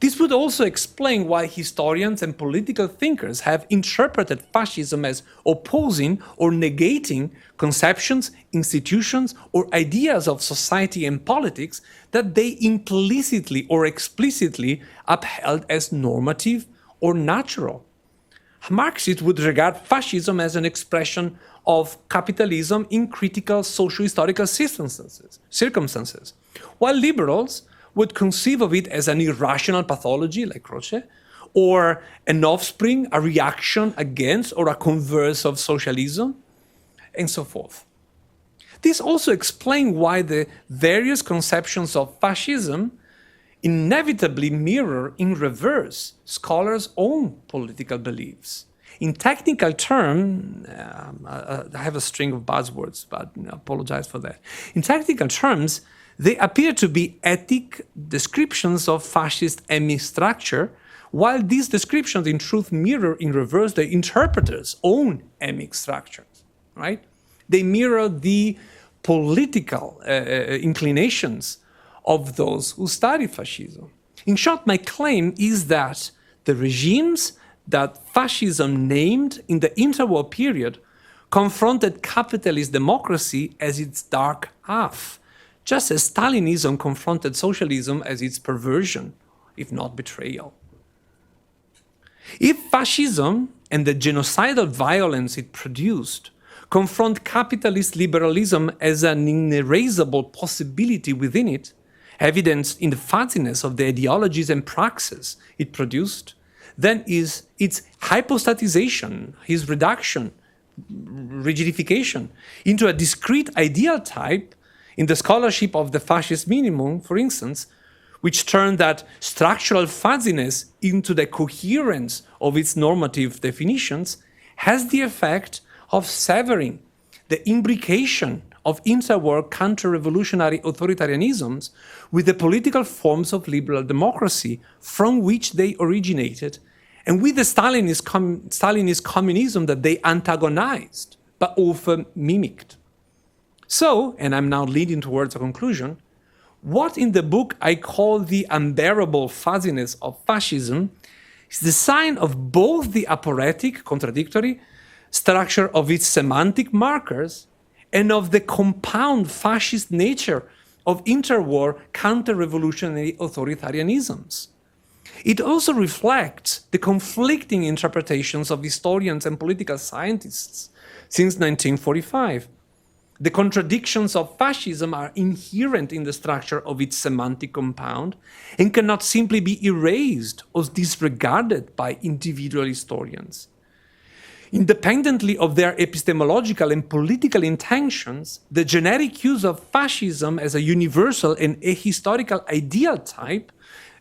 This would also explain why historians and political thinkers have interpreted fascism as opposing or negating conceptions, institutions, or ideas of society and politics that they implicitly or explicitly upheld as normative or natural. Marxists would regard fascism as an expression of capitalism in critical socio-historical circumstances, while liberals would conceive of it as an irrational pathology, like Croce, or an offspring, a reaction against, or a converse of socialism, and so forth. This also explains why the various conceptions of fascism inevitably mirror in reverse scholars' own political beliefs. In technical terms, I have a string of buzzwords, but I apologize for that. In technical terms, they appear to be ethic descriptions of fascist emic structure, while these descriptions in truth mirror in reverse the interpreter's own emic structures, right? They mirror the political inclinations of those who study fascism. In short, my claim is that the regimes that fascism named in the interwar period confronted capitalist democracy as its dark half, just as Stalinism confronted socialism as its perversion, if not betrayal. If fascism and the genocidal violence it produced confront capitalist liberalism as an inerasable possibility within it, evidenced in the fuzziness of the ideologies and praxis it produced, then is its hypostatization, its reduction, rigidification into a discrete ideal type in the scholarship of the fascist minimum, for instance, which turned that structural fuzziness into the coherence of its normative definitions, has the effect of severing the imbrication of interwar counter-revolutionary authoritarianisms with the political forms of liberal democracy from which they originated, and with the Stalinist communism that they antagonized, but often mimicked. So, and I'm now leading towards a conclusion, what in the book I call the unbearable fuzziness of fascism is the sign of both the aporetic, contradictory structure of its semantic markers and of the compound fascist nature of interwar counter-revolutionary authoritarianisms. It also reflects the conflicting interpretations of historians and political scientists since 1945. The contradictions of fascism are inherent in the structure of its semantic compound and cannot simply be erased or disregarded by individual historians. Independently of their epistemological and political intentions, the generic use of fascism as a universal and ahistorical ideal type,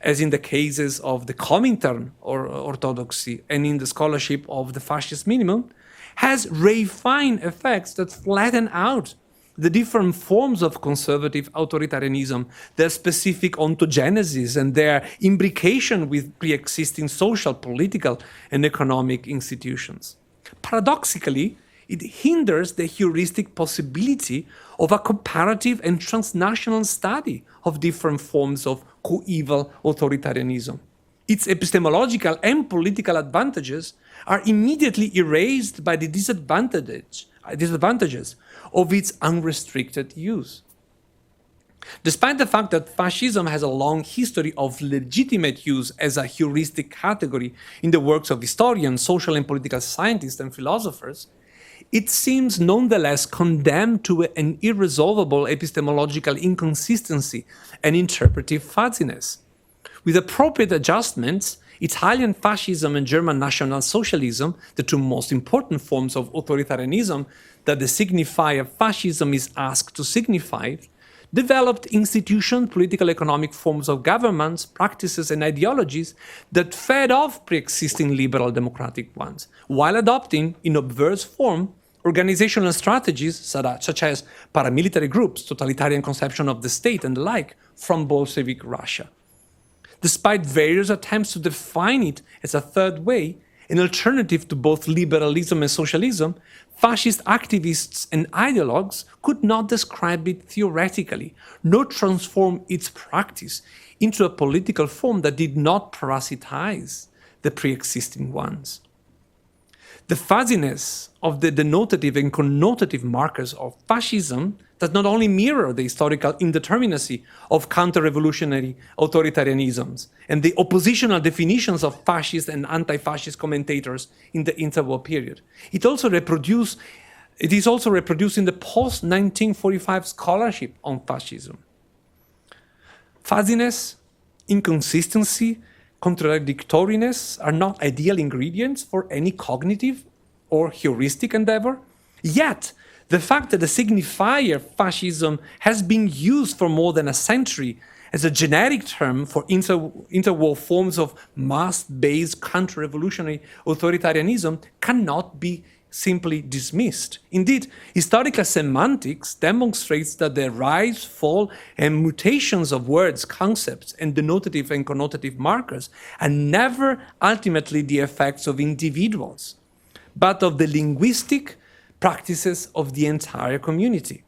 as in the cases of the Comintern or orthodoxy and in the scholarship of the fascist minimum, has refined effects that flatten out the different forms of conservative authoritarianism, their specific ontogenesis and their imbrication with pre-existing social, political, and economic institutions. Paradoxically, it hinders the heuristic possibility of a comparative and transnational study of different forms of coeval authoritarianism. Its epistemological and political advantages are immediately erased by the disadvantages of its unrestricted use. Despite the fact that fascism has a long history of legitimate use as a heuristic category in the works of historians, social and political scientists, and philosophers, it seems nonetheless condemned to an irresolvable epistemological inconsistency and interpretive fuzziness. With appropriate adjustments, Italian fascism and German National Socialism, the two most important forms of authoritarianism that the signifier fascism is asked to signify, developed institutions, political economic forms of governments, practices, and ideologies that fed off pre-existing liberal democratic ones, while adopting, in obverse form, organizational strategies such as paramilitary groups, totalitarian conception of the state, and the like, from Bolshevik Russia. Despite various attempts to define it as a third way, an alternative to both liberalism and socialism, fascist activists and ideologues could not describe it theoretically, nor transform its practice into a political form that did not parasitize the pre-existing ones. The fuzziness of the denotative and connotative markers of fascism does not only mirror the historical indeterminacy of counter-revolutionary authoritarianisms and the oppositional definitions of fascist and anti-fascist commentators in the interwar period. It is also reproduced in the post-1945 scholarship on fascism. Fuzziness, inconsistency, contradictoriness are not ideal ingredients for any cognitive or heuristic endeavor. Yet, the fact that the signifier fascism has been used for more than a century as a generic term for interwar forms of mass-based counter-revolutionary authoritarianism cannot be simply dismissed. Indeed, historical semantics demonstrates that the rise, fall, and mutations of words, concepts, and denotative and connotative markers are never ultimately the effects of individuals, but of the linguistic practices of the entire community.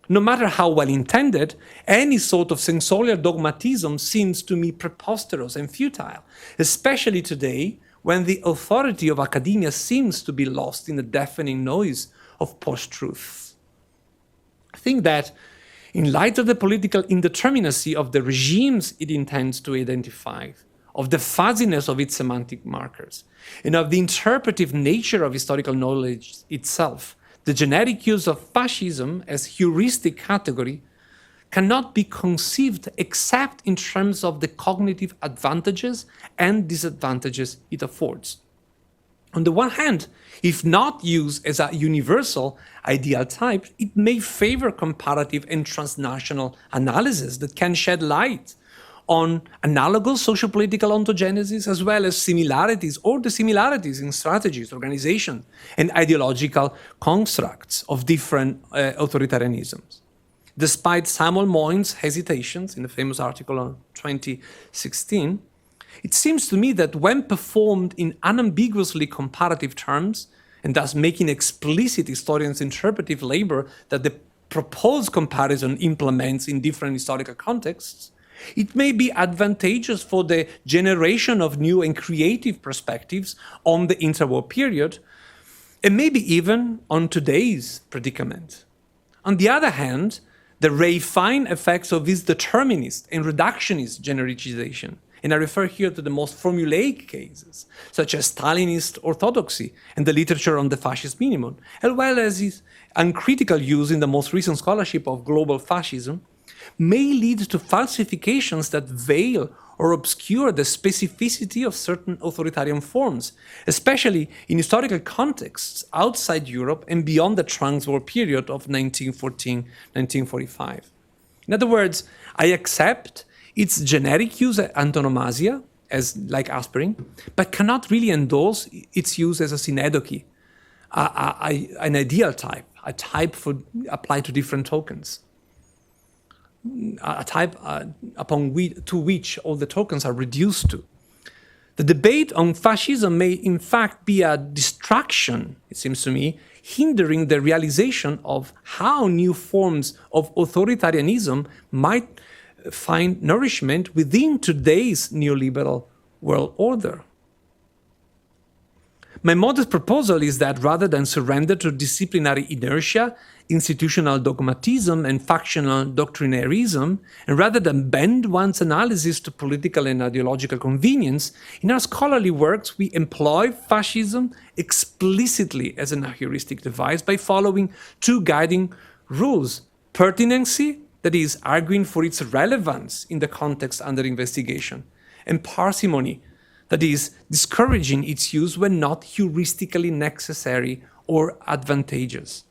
No matter how well intended, any sort of sensorial dogmatism seems to me preposterous and futile, especially today, when the authority of academia seems to be lost in the deafening noise of post-truth. I think that in light of the political indeterminacy of the regimes it intends to identify, of the fuzziness of its semantic markers, and of the interpretive nature of historical knowledge itself, the generic use of fascism as heuristic category cannot be conceived except in terms of the cognitive advantages and disadvantages it affords. On the one hand, if not used as a universal ideal type, it may favor comparative and transnational analysis that can shed light on analogous sociopolitical ontogenesis as well as similarities or dissimilarities in strategies, organization, and ideological constructs of different authoritarianisms. Despite Samuel Moyn's hesitations in the famous article on 2016, it seems to me that when performed in unambiguously comparative terms, and thus making explicit historians' interpretive labor that the proposed comparison implements in different historical contexts, it may be advantageous for the generation of new and creative perspectives on the interwar period, and maybe even on today's predicament. On the other hand, the refined effects of this determinist and reductionist genericization And I refer here to the most formulaic cases, such as Stalinist orthodoxy and the literature on the fascist minimum, as well as its uncritical use in the most recent scholarship of global fascism, may lead to falsifications that veil or obscure the specificity of certain authoritarian forms, especially in historical contexts outside Europe and beyond the Transwar period of 1914-1945. In other words, I accept its generic use at antonomasia, as like aspirin, but cannot really endorse its use as a synecdoche, an ideal type, a type for applied to different tokens, a type to which all the tokens are reduced to. The debate on fascism may in fact be a distraction, it seems to me, hindering the realization of how new forms of authoritarianism might find nourishment within today's neoliberal world order. My modest proposal is that rather than surrender to disciplinary inertia, institutional dogmatism, and factional doctrinarism, and rather than bend one's analysis to political and ideological convenience, in our scholarly works we employ fascism explicitly as an heuristic device by following two guiding rules: pertinency, that is, arguing for its relevance in the context under investigation, and parsimony, that is, discouraging its use when not heuristically necessary or advantageous.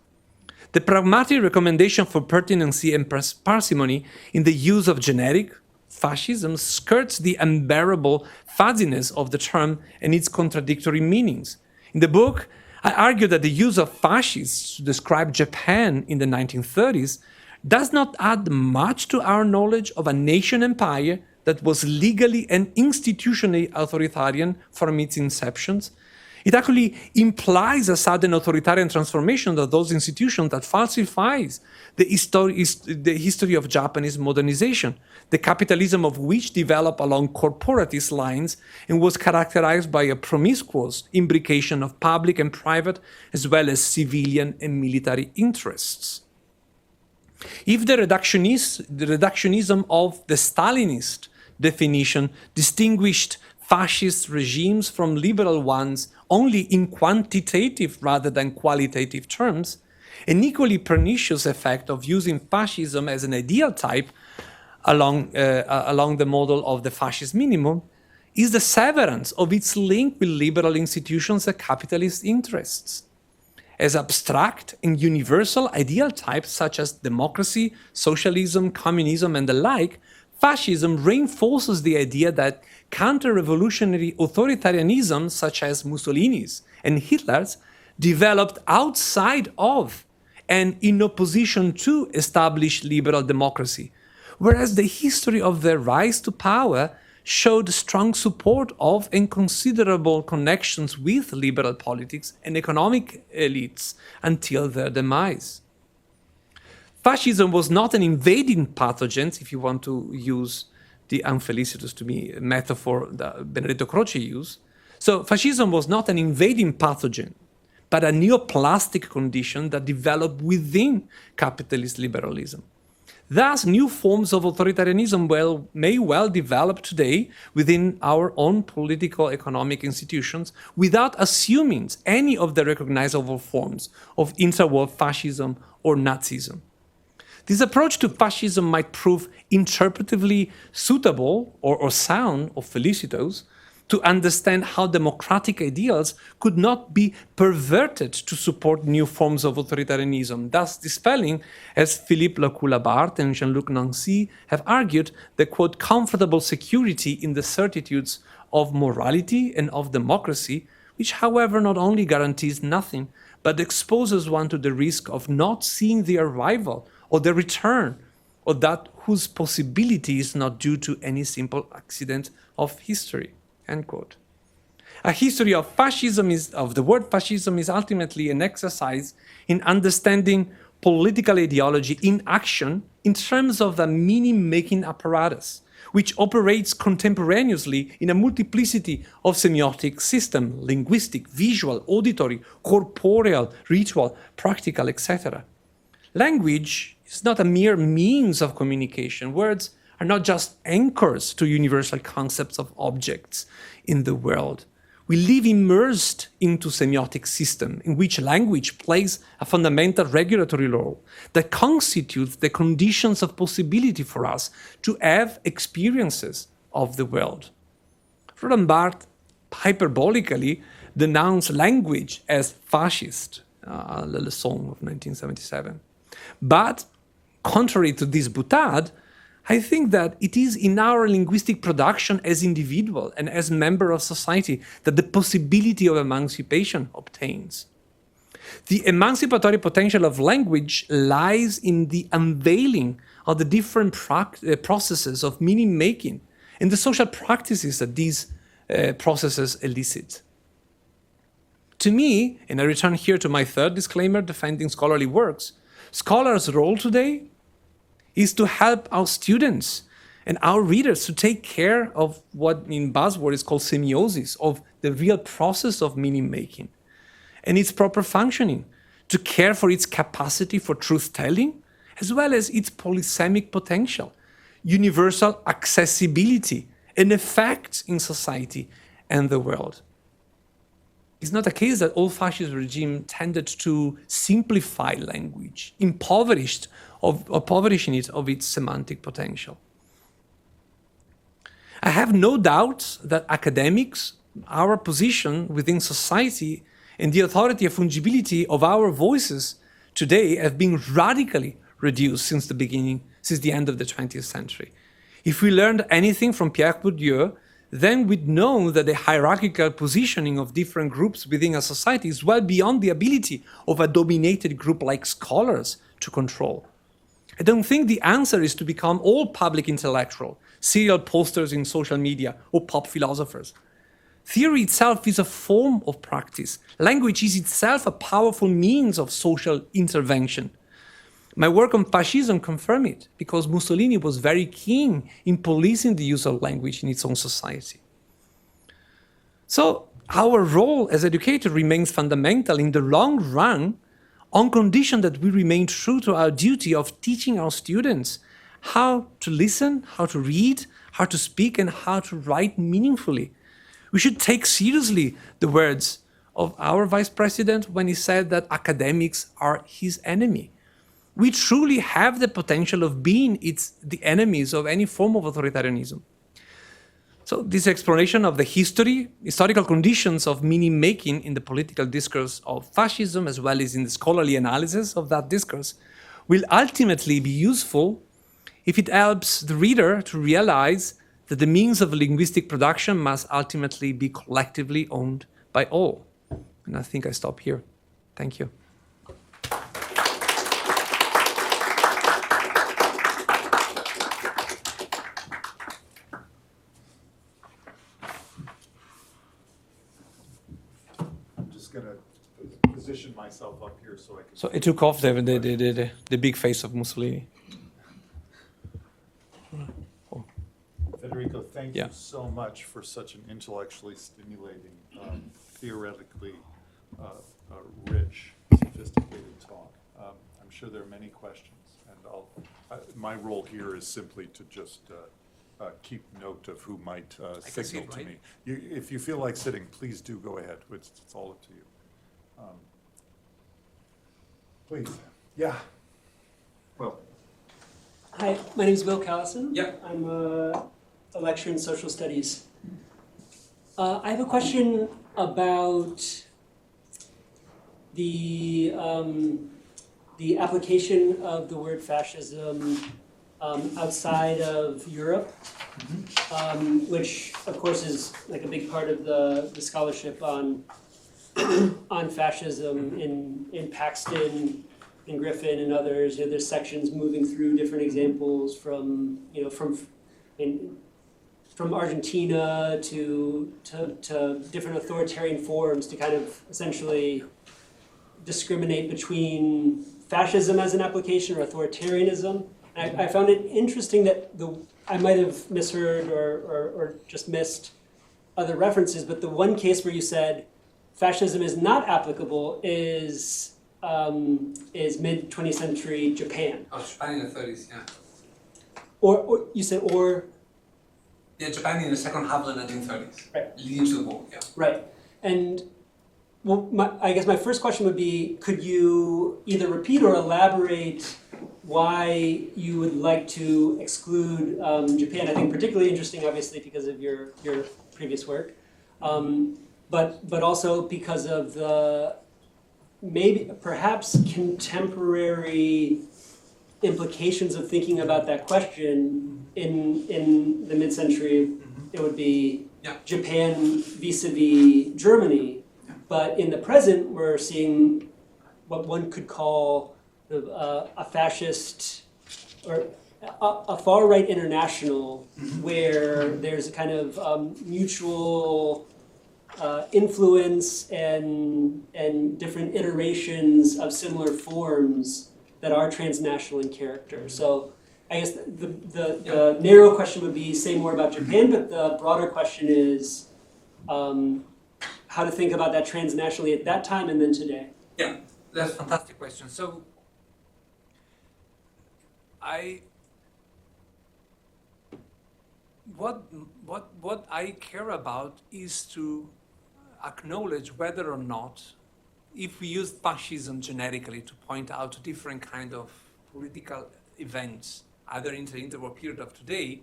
The pragmatic recommendation for pertinency and parsimony in the use of generic fascism skirts the unbearable fuzziness of the term and its contradictory meanings. In the book, I argue that the use of fascists to describe Japan in the 1930s does not add much to our knowledge of a nation empire that was legally and institutionally authoritarian from its inceptions. It actually implies a sudden authoritarian transformation of those institutions that falsifies the history of Japanese modernization, the capitalism of which developed along corporatist lines and was characterized by a promiscuous imbrication of public and private, as well as civilian and military interests. If the reductionism of the Stalinist definition distinguished fascist regimes from liberal ones only in quantitative rather than qualitative terms, an equally pernicious effect of using fascism as an ideal type along the model of the fascist minimum is the severance of its link with liberal institutions and capitalist interests. As abstract and universal ideal types such as democracy, socialism, communism, and the like, fascism reinforces the idea that counter-revolutionary authoritarianism, such as Mussolini's and Hitler's, developed outside of and in opposition to established liberal democracy, whereas the history of their rise to power showed strong support of and considerable connections with liberal politics and economic elites until their demise. Fascism was not an invading pathogen, if you want to use the unfelicitous to me metaphor that Benedetto Croce used. So fascism was not an invading pathogen, but a neoplastic condition that developed within capitalist liberalism. Thus, new forms of authoritarianism may well develop today within our own political economic institutions without assuming any of the recognizable forms of interwar fascism or Nazism. This approach to fascism might prove interpretively suitable or sound or felicitous to understand how democratic ideals could not be perverted to support new forms of authoritarianism, thus dispelling, as Philippe Lacoue-Labarthe and Jean-Luc Nancy have argued, the quote, comfortable security in the certitudes of morality and of democracy, which, however, not only guarantees nothing, but exposes one to the risk of not seeing the arrival or the return, or that whose possibility is not due to any simple accident of history. End quote. A history of the word fascism is ultimately an exercise in understanding political ideology in action in terms of the meaning-making apparatus, which operates contemporaneously in a multiplicity of semiotic systems, linguistic, visual, auditory, corporeal, ritual, practical, etc. Language is not a mere means of communication. Words are not just anchors to universal concepts of objects in the world. We live immersed into semiotic system in which language plays a fundamental regulatory role that constitutes the conditions of possibility for us to have experiences of the world. Roland Barthes hyperbolically denounced language as fascist, Le Leçon of 1977. But contrary to this boutade, I think that it is in our linguistic production as individual and as member of society that the possibility of emancipation obtains. The emancipatory potential of language lies in the unveiling of the different processes of meaning making and the social practices that these processes elicit. To me, and I return here to my third disclaimer, defending scholarly works, scholars' role today is to help our students and our readers to take care of what in buzzword is called semiosis, of the real process of meaning making and its proper functioning, to care for its capacity for truth-telling, as well as its polysemic potential, universal accessibility, and effects in society and the world. It's not a case that all fascist regime tended to simplify language, impoverishing it of its semantic potential. I have no doubt that academics, our position within society, and the authority and fungibility of our voices today have been radically reduced since the end of the 20th century. If we learned anything from Pierre Bourdieu, then we'd know that the hierarchical positioning of different groups within a society is well beyond the ability of a dominated group like scholars to control. I don't think the answer is to become all public intellectual, serial posters in social media, or pop philosophers. Theory itself is a form of practice. Language is itself a powerful means of social intervention. My work on fascism confirmed it, because Mussolini was very keen in policing the use of language in its own society. So our role as educators remains fundamental in the long run, on condition that we remain true to our duty of teaching our students how to listen, how to read, how to speak, and how to write meaningfully. We should take seriously the words of our vice president when he said that academics are his enemy. We truly have the potential of being the enemies of any form of authoritarianism. So this exploration of the historical conditions of meaning making in the political discourse of fascism, as well as in the scholarly analysis of that discourse, will ultimately be useful if it helps the reader to realize that the means of linguistic production must ultimately be collectively owned by all. And I think I stop here. Thank you. Position myself up here so I can. So it took off the big face of Mussolini. Federico, thank Yeah. you so much for such an intellectually stimulating, theoretically rich, sophisticated talk. I'm sure there are many questions, and my role here is simply to just keep note of who might can signal sit, to right? me. If you feel like sitting, please do go ahead. It's all up to you. Please. Yeah. Well. Hi, my name is Will Callison. Yeah. I'm a lecturer in social studies. I have a question about the application of the word fascism outside of Europe, which of course is like a big part of the scholarship on fascism in Paxton and Griffin and others. You know, there's sections moving through different examples from Argentina to different authoritarian forms to kind of essentially discriminate between fascism as an application or authoritarianism. And I found it interesting that I might have misheard or just missed other references, but the one case where you said fascism is not applicable is mid-20th century Japan. Oh, Japan in the 30s, yeah. or you said or. Yeah, Japan in the second half of the 1930s, Right. leading to the war. Yeah. Right. And well, I guess my first question would be, could you either repeat or elaborate why you would like to exclude Japan? I think particularly interesting, obviously, because of your previous work, but also because of the perhaps contemporary implications of thinking about that question in the mid-century. It would be Japan vis-a-vis Germany, but in the present we're seeing what one could call a fascist or a far-right international, where there's a kind of mutual influence and different iterations of similar forms that are transnational in character. So I guess the narrow question would be say more about Japan, but the broader question is how to think about that transnationally at that time and then today. Yeah, that's a fantastic question. So what I care about is to acknowledge whether or not, if we use fascism generically to point out different kind of political events, either in the interwar period of today,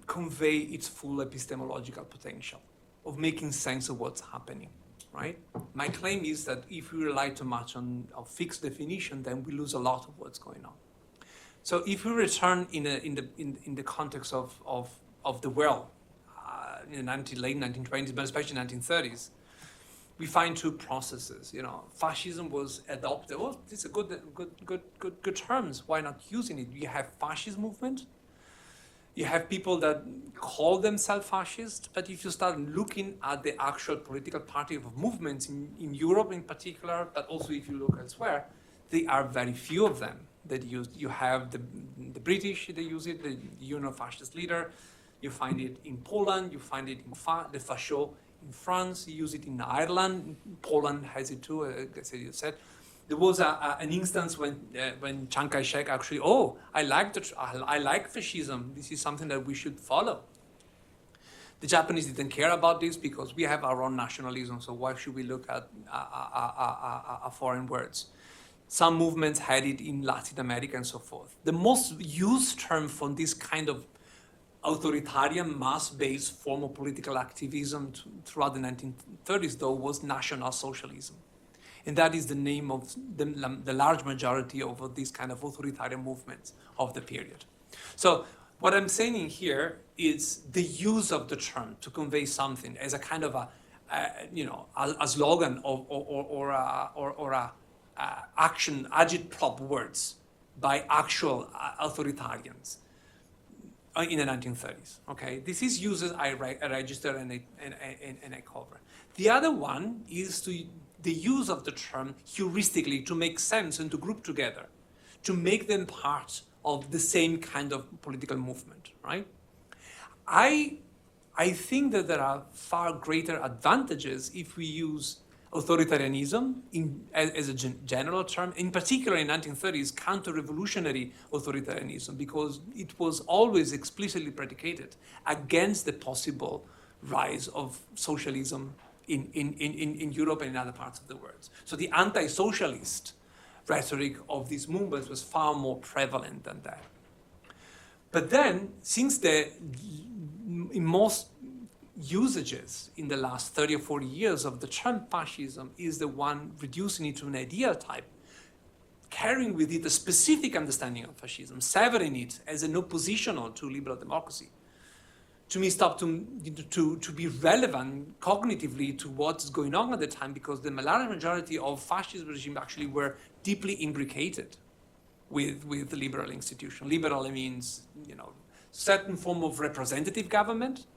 convey its full epistemological potential of making sense of what's happening, right? My claim is that if we rely too much on a fixed definition, then we lose a lot of what's going on. So if we return in the context of the world, in the late 1920s, but especially 1930s, we find two processes. Fascism was adopted. Well, these are good terms. Why not using it? You have fascist movement. You have people that call themselves fascist, but if you start looking at the actual political party of movements in Europe in particular, but also if you look elsewhere, there are very few of them that use. You have the British, they use it, the Union Fascist leader. You find it in Poland, you find it in the Fascio in France, you use it in Ireland, Poland has it too, as you said. There was an instance when Chiang Kai-shek actually, I like fascism, this is something that we should follow. The Japanese didn't care about this because we have our own nationalism, so why should we look at foreign words? Some movements had it in Latin America and so forth. The most used term for this kind of authoritarian, mass-based form of political activism throughout the 1930s, though, was National Socialism. And that is the name of the large majority of these kind of authoritarian movements of the period. So what I'm saying here is the use of the term to convey something as a kind of a slogan or a action, agitprop words by actual authoritarians in the 1930s. Okay, this is uses I register and I cover. The other one is the use of the term heuristically to make sense and to group together, to make them part of the same kind of political movement, right? I think that there are far greater advantages if we use authoritarianism as a general term, in particular in 1930s, counter-revolutionary authoritarianism, because it was always explicitly predicated against the possible rise of socialism in Europe and in other parts of the world. So the anti-socialist rhetoric of these movements was far more prevalent than that. But then, since in most usages in the last 30 or 40 years of the term fascism is the one reducing it to an ideal type, carrying with it a specific understanding of fascism, severing it as an oppositional to liberal democracy, to me stopped to be relevant cognitively to what's going on at the time, because the large majority of fascist regimes actually were deeply imbricated with the liberal institution. Liberal means, certain form of representative government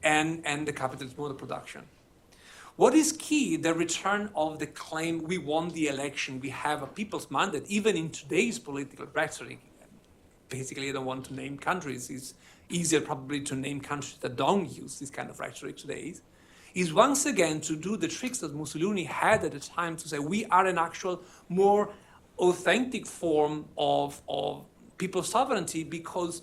and the capitalist mode of production. What is key, the return of the claim we won the election, we have a people's mandate, even in today's political rhetoric. Basically, I don't want to name countries. It's easier probably to name countries that don't use this kind of rhetoric today, is once again to do the tricks that Mussolini had at the time to say we are an actual more authentic form of people's sovereignty, because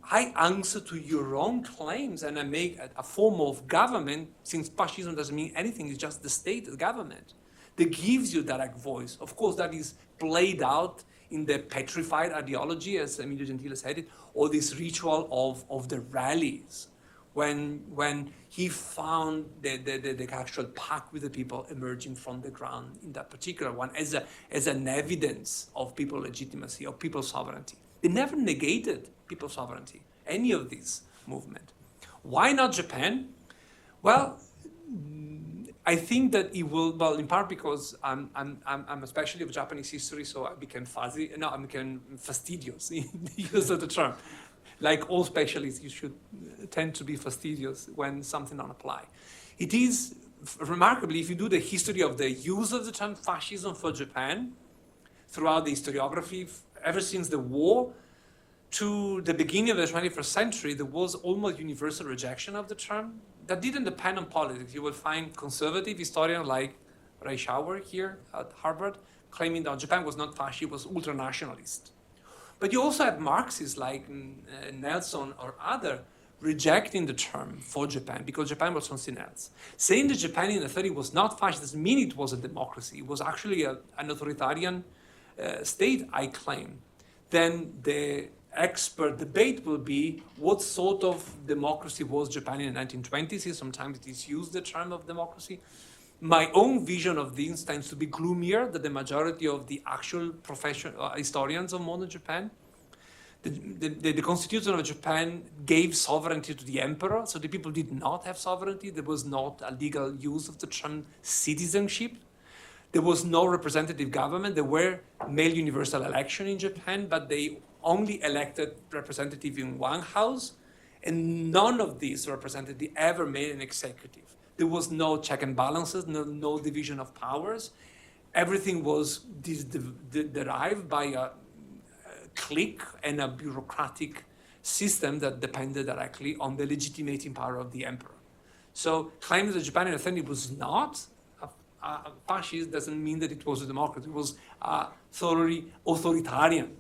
I answer to your own claims and I make a form of government, since fascism doesn't mean anything, it's just the state, the government, that gives you direct voice. Of course, that is played out in the petrified ideology, as Emilio Gentile said it, or this ritual of the rallies, when he found the actual pact with the people emerging from the ground in that particular one as an evidence of people's legitimacy, of people's sovereignty. They never negated people's sovereignty, any of these movement. Why not Japan? Well, I think that it will, well, in part because I'm a specialist of Japanese history, so I became fastidious in the use of the term. Like all specialists, you should tend to be fastidious when something don't apply. It is remarkably, if you do the history of the use of the term fascism for Japan throughout the historiography, ever since the war to the beginning of the 21st century, there was almost universal rejection of the term. That didn't depend on politics. You will find conservative historians like Ray Schauer here at Harvard claiming that Japan was not fascist, it was ultranationalist. But you also have Marxists like Nelson or other rejecting the term for Japan because Japan was something else. Saying that Japan in the 30s was not fascist doesn't mean it was a democracy. It was actually an authoritarian state, I claim. Then the expert debate will be what sort of democracy was Japan in the 1920s. Sometimes it is used the term of democracy. My own vision of this tends to be gloomier than the majority of the actual professional historians of modern Japan. The Constitution of Japan gave sovereignty to the emperor, so the people did not have sovereignty. There was not a legal use of the term citizenship. There was no representative government. There were male universal election in Japan, but they only elected representative in one house, and none of these representatives ever made an executive. There was no check and balances, no division of powers. Everything was derived by a clique and a bureaucratic system that depended directly on the legitimating power of the emperor. So claiming that Japan in the 30s was not a fascist doesn't mean that it was a democracy. It was a thoroughly authoritarian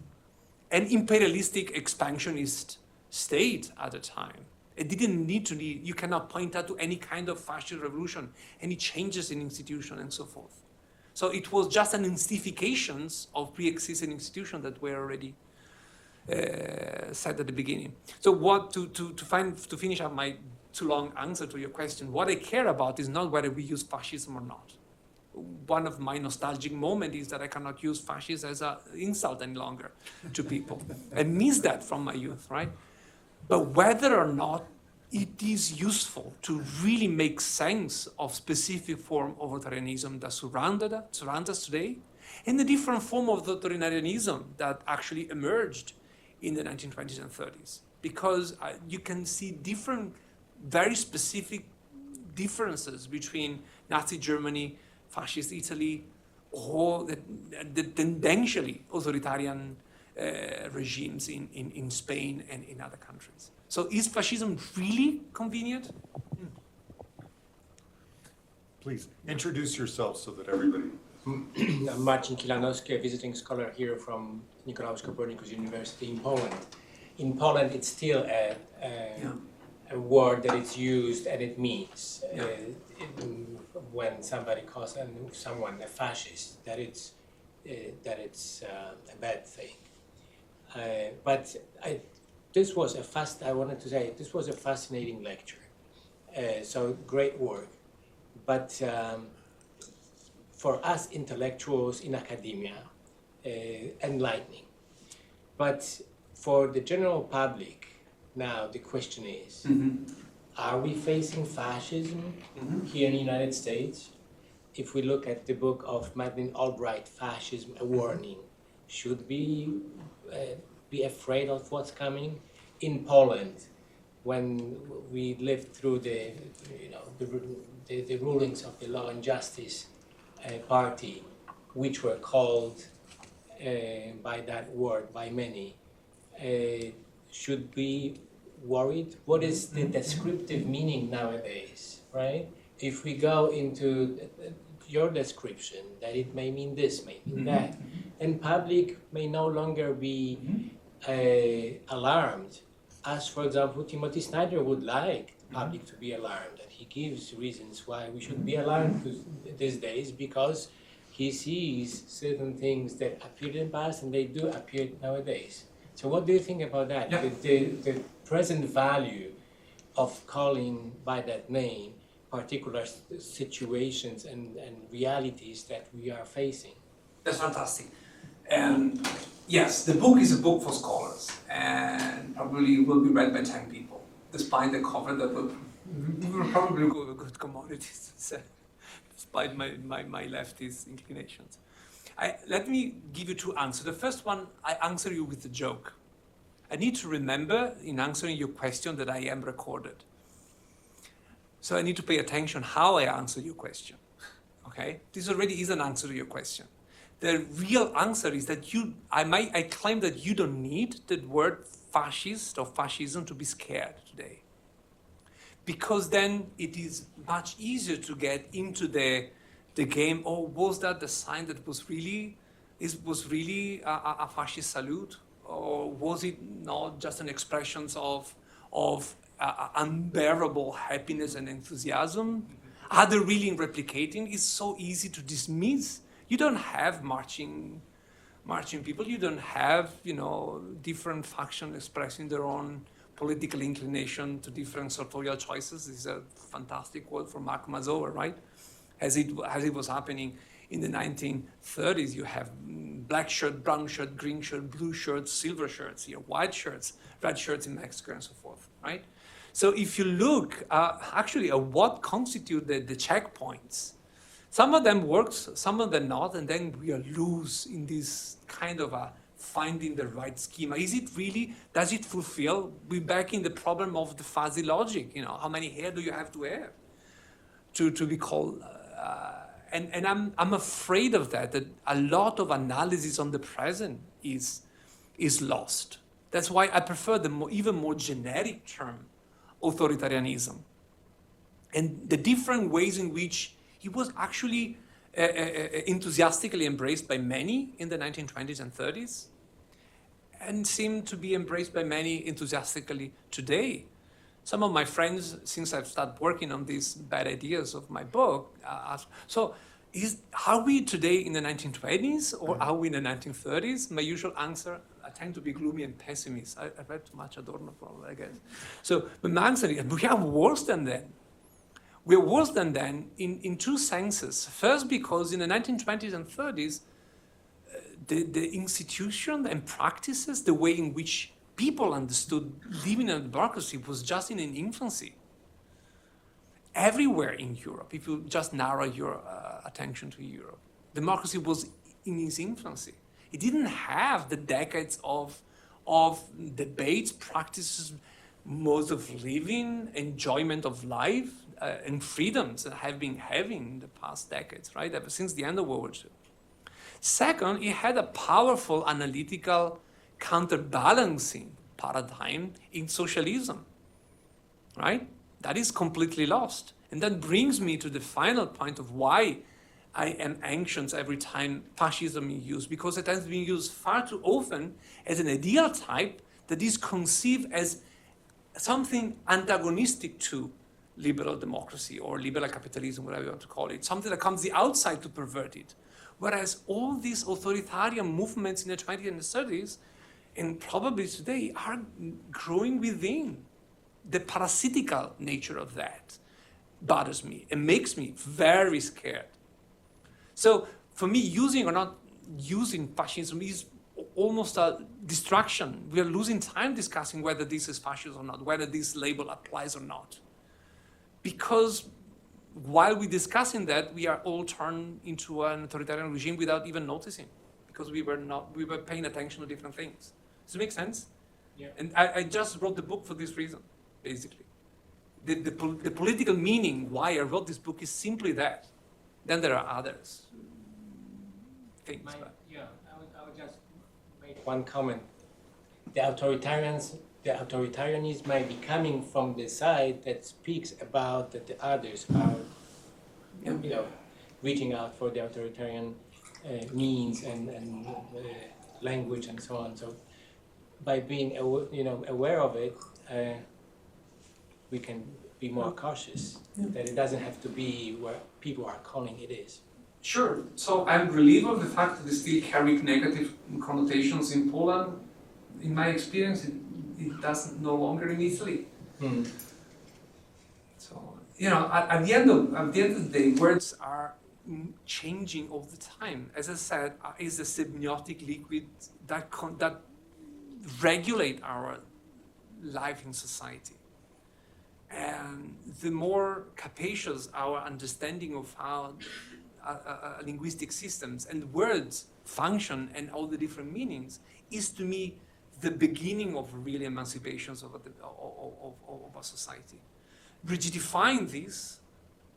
and imperialistic expansionist state at the time. It didn't need to be, you cannot point out to any kind of fascist revolution, any changes in institution and so forth. So it was just an instifications of pre-existing institutions that were already said at the beginning. So what to finish up my too long answer to your question, what I care about is not whether we use fascism or not. One of my nostalgic moments is that I cannot use fascism as an insult any longer to people. I miss that from my youth, right? But whether or not it is useful to really make sense of specific form of authoritarianism that surround us today, and the different form of authoritarianism that actually emerged in the 1920s and 30s. Because you can see different, very specific differences between Nazi Germany, fascist Italy, or the tendentially authoritarian regimes in Spain and in other countries. So is fascism really convenient? Please introduce yourself so that everybody. I'm Marcin Kilanowski, a visiting scholar here from Nicolaus Copernicus University in Poland. In Poland, it's still a word that it's used and it means when somebody calls someone a fascist, that it's a bad thing. But this was a fascinating lecture. So great work. But for us intellectuals in academia, enlightening. But for the general public, now the question is, are we facing fascism here in the United States? If we look at the book of Madeleine Albright, Fascism, A Warning, should we be afraid of what's coming? In Poland, when we lived through the rulings of the Law and Justice Party, which were called by that word by many, should be worried? What is the descriptive meaning nowadays, right? If we go into your description, that it may mean this, may mean that, and public may no longer be alarmed, as for example, Timothy Snyder would like the public to be alarmed, and he gives reasons why we should be alarmed these days, because he sees certain things that appeared in the past and they do appear nowadays. So what do you think about that? Yeah. The present value of calling by that name particular situations and realities that we are facing. That's fantastic. And yes, the book is a book for scholars and probably will be read by 10 people, despite the cover that will probably go with good commodities, despite my leftist inclinations. Let me give you two answers. The first one, I answer you with a joke. I need to remember in answering your question that I am recorded. So I need to pay attention how I answer your question, okay? This already is an answer to your question. The real answer is that I claim that you don't need the word fascist or fascism to be scared today. Because then it is much easier to get into the game, oh, was that the sign that was really a fascist salute? Or was it not just an expression of unbearable happiness and enthusiasm? Are they really replicating? It's so easy to dismiss. You don't have marching people. You don't have, different factions expressing their own political inclination to different sartorial choices. This is a fantastic quote from Mark Mazower, right? As it was happening in the 1930s, you have black shirt, brown shirt, green shirt, blue shirts, silver shirts here, white shirts, red shirts in Mexico, and so forth, right? So if you look actually at what constitute the checkpoints, some of them works, some of them not, and then we are loose in this kind of finding the right schema. Is it really, does it fulfill? We're back in the problem of the fuzzy logic, how many hair do you have to have to be called? And I'm afraid of that a lot of analysis on the present is lost. That's why I prefer the even more generic term, authoritarianism. And the different ways in which it was actually enthusiastically embraced by many in the 1920s and 30s, and seemed to be embraced by many enthusiastically today. Some of my friends, since I've started working on these bad ideas of my book, ask, so are we today in the 1920s or are we in the 1930s? My usual answer, I tend to be gloomy and pessimist. I read too much Adorno, probably, I guess. So my answer is, we are worse than then. We're worse than then in two senses. First, because in the 1920s and 30s, the institution and practices, the way in which people understood living in a democracy was just in an infancy. Everywhere in Europe, if you just narrow your attention to Europe, democracy was in its infancy. It didn't have the decades of debates, practices, modes of living, enjoyment of life, and freedoms that have been having in the past decades, right? Ever since the end of World War II. Second, it had a powerful analytical counterbalancing paradigm in socialism, right? That is completely lost. And that brings me to the final point of why I am anxious every time fascism is used, because it has been used far too often as an ideal type that is conceived as something antagonistic to liberal democracy or liberal capitalism, whatever you want to call it, something that comes the outside to pervert it. Whereas all these authoritarian movements in the 20s and the 30s, and probably today, are growing within. The parasitical nature of that bothers me and makes me very scared. So for me, using or not using fascism is almost a distraction. We are losing time discussing whether this is fascism or not, whether this label applies or not. Because while we're discussing that, we are all turned into an authoritarian regime without even noticing, because we were paying attention to different things. Does it make sense? Yeah. And I just wrote the book for this reason, basically. The political meaning why I wrote this book is simply that. Then there are others things. I would just make one comment. The authoritarianism might be coming from the side that speaks about that the others are, reaching out for the authoritarian means and language and so on. So by being aware of it, we can be more cautious that it doesn't have to be where people are calling it is. Sure. So I'm relieved of the fact that they still carry negative connotations in Poland. In my experience, it doesn't no longer in Italy. So at the end of the day, words are changing all the time. As I said, is a semiotic liquid that regulate our life in society. And the more capacious our understanding of how linguistic systems and words function and all the different meanings is, to me, the beginning of real emancipations of a society. Rigidifying this,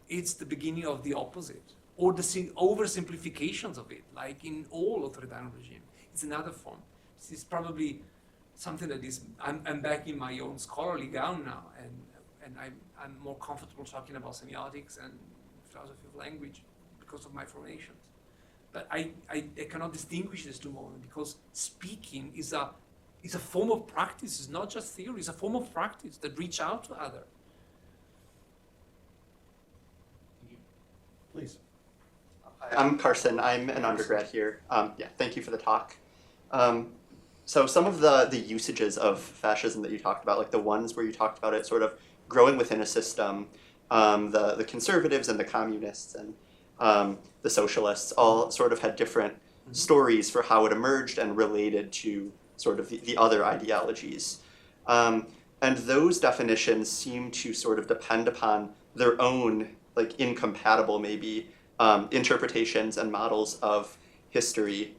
it's the beginning of the opposite, or the oversimplifications of it, like in all authoritarian regimes. It's another form. This is probably something that is, I'm back in my own scholarly gown now, and I'm more comfortable talking about semiotics and philosophy of language because of my formations. But I cannot distinguish these two moments, because speaking is a form of practice. It's not just theory. It's a form of practice that reach out to others. Please. I'm Carson. I'm an undergrad here. Thank you for the talk. So some of the usages of fascism that you talked about, like the ones where you talked about it sort of growing within a system, the conservatives and the communists and the socialists all sort of had different stories for how it emerged and related to sort of the other ideologies. And those definitions seem to sort of depend upon their own, like, incompatible maybe interpretations and models of history.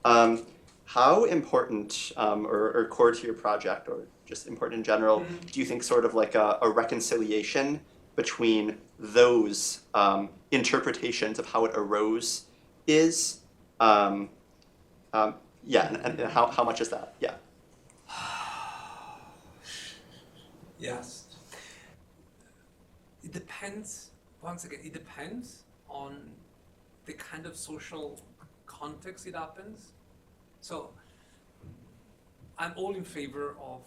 How important or core to your project, or just important in general, do you think sort of like a reconciliation between those interpretations of how it arose is? And how much is that? Yeah. Yes. It depends, once again, it depends on the kind of social context it happens. So I'm all in favor of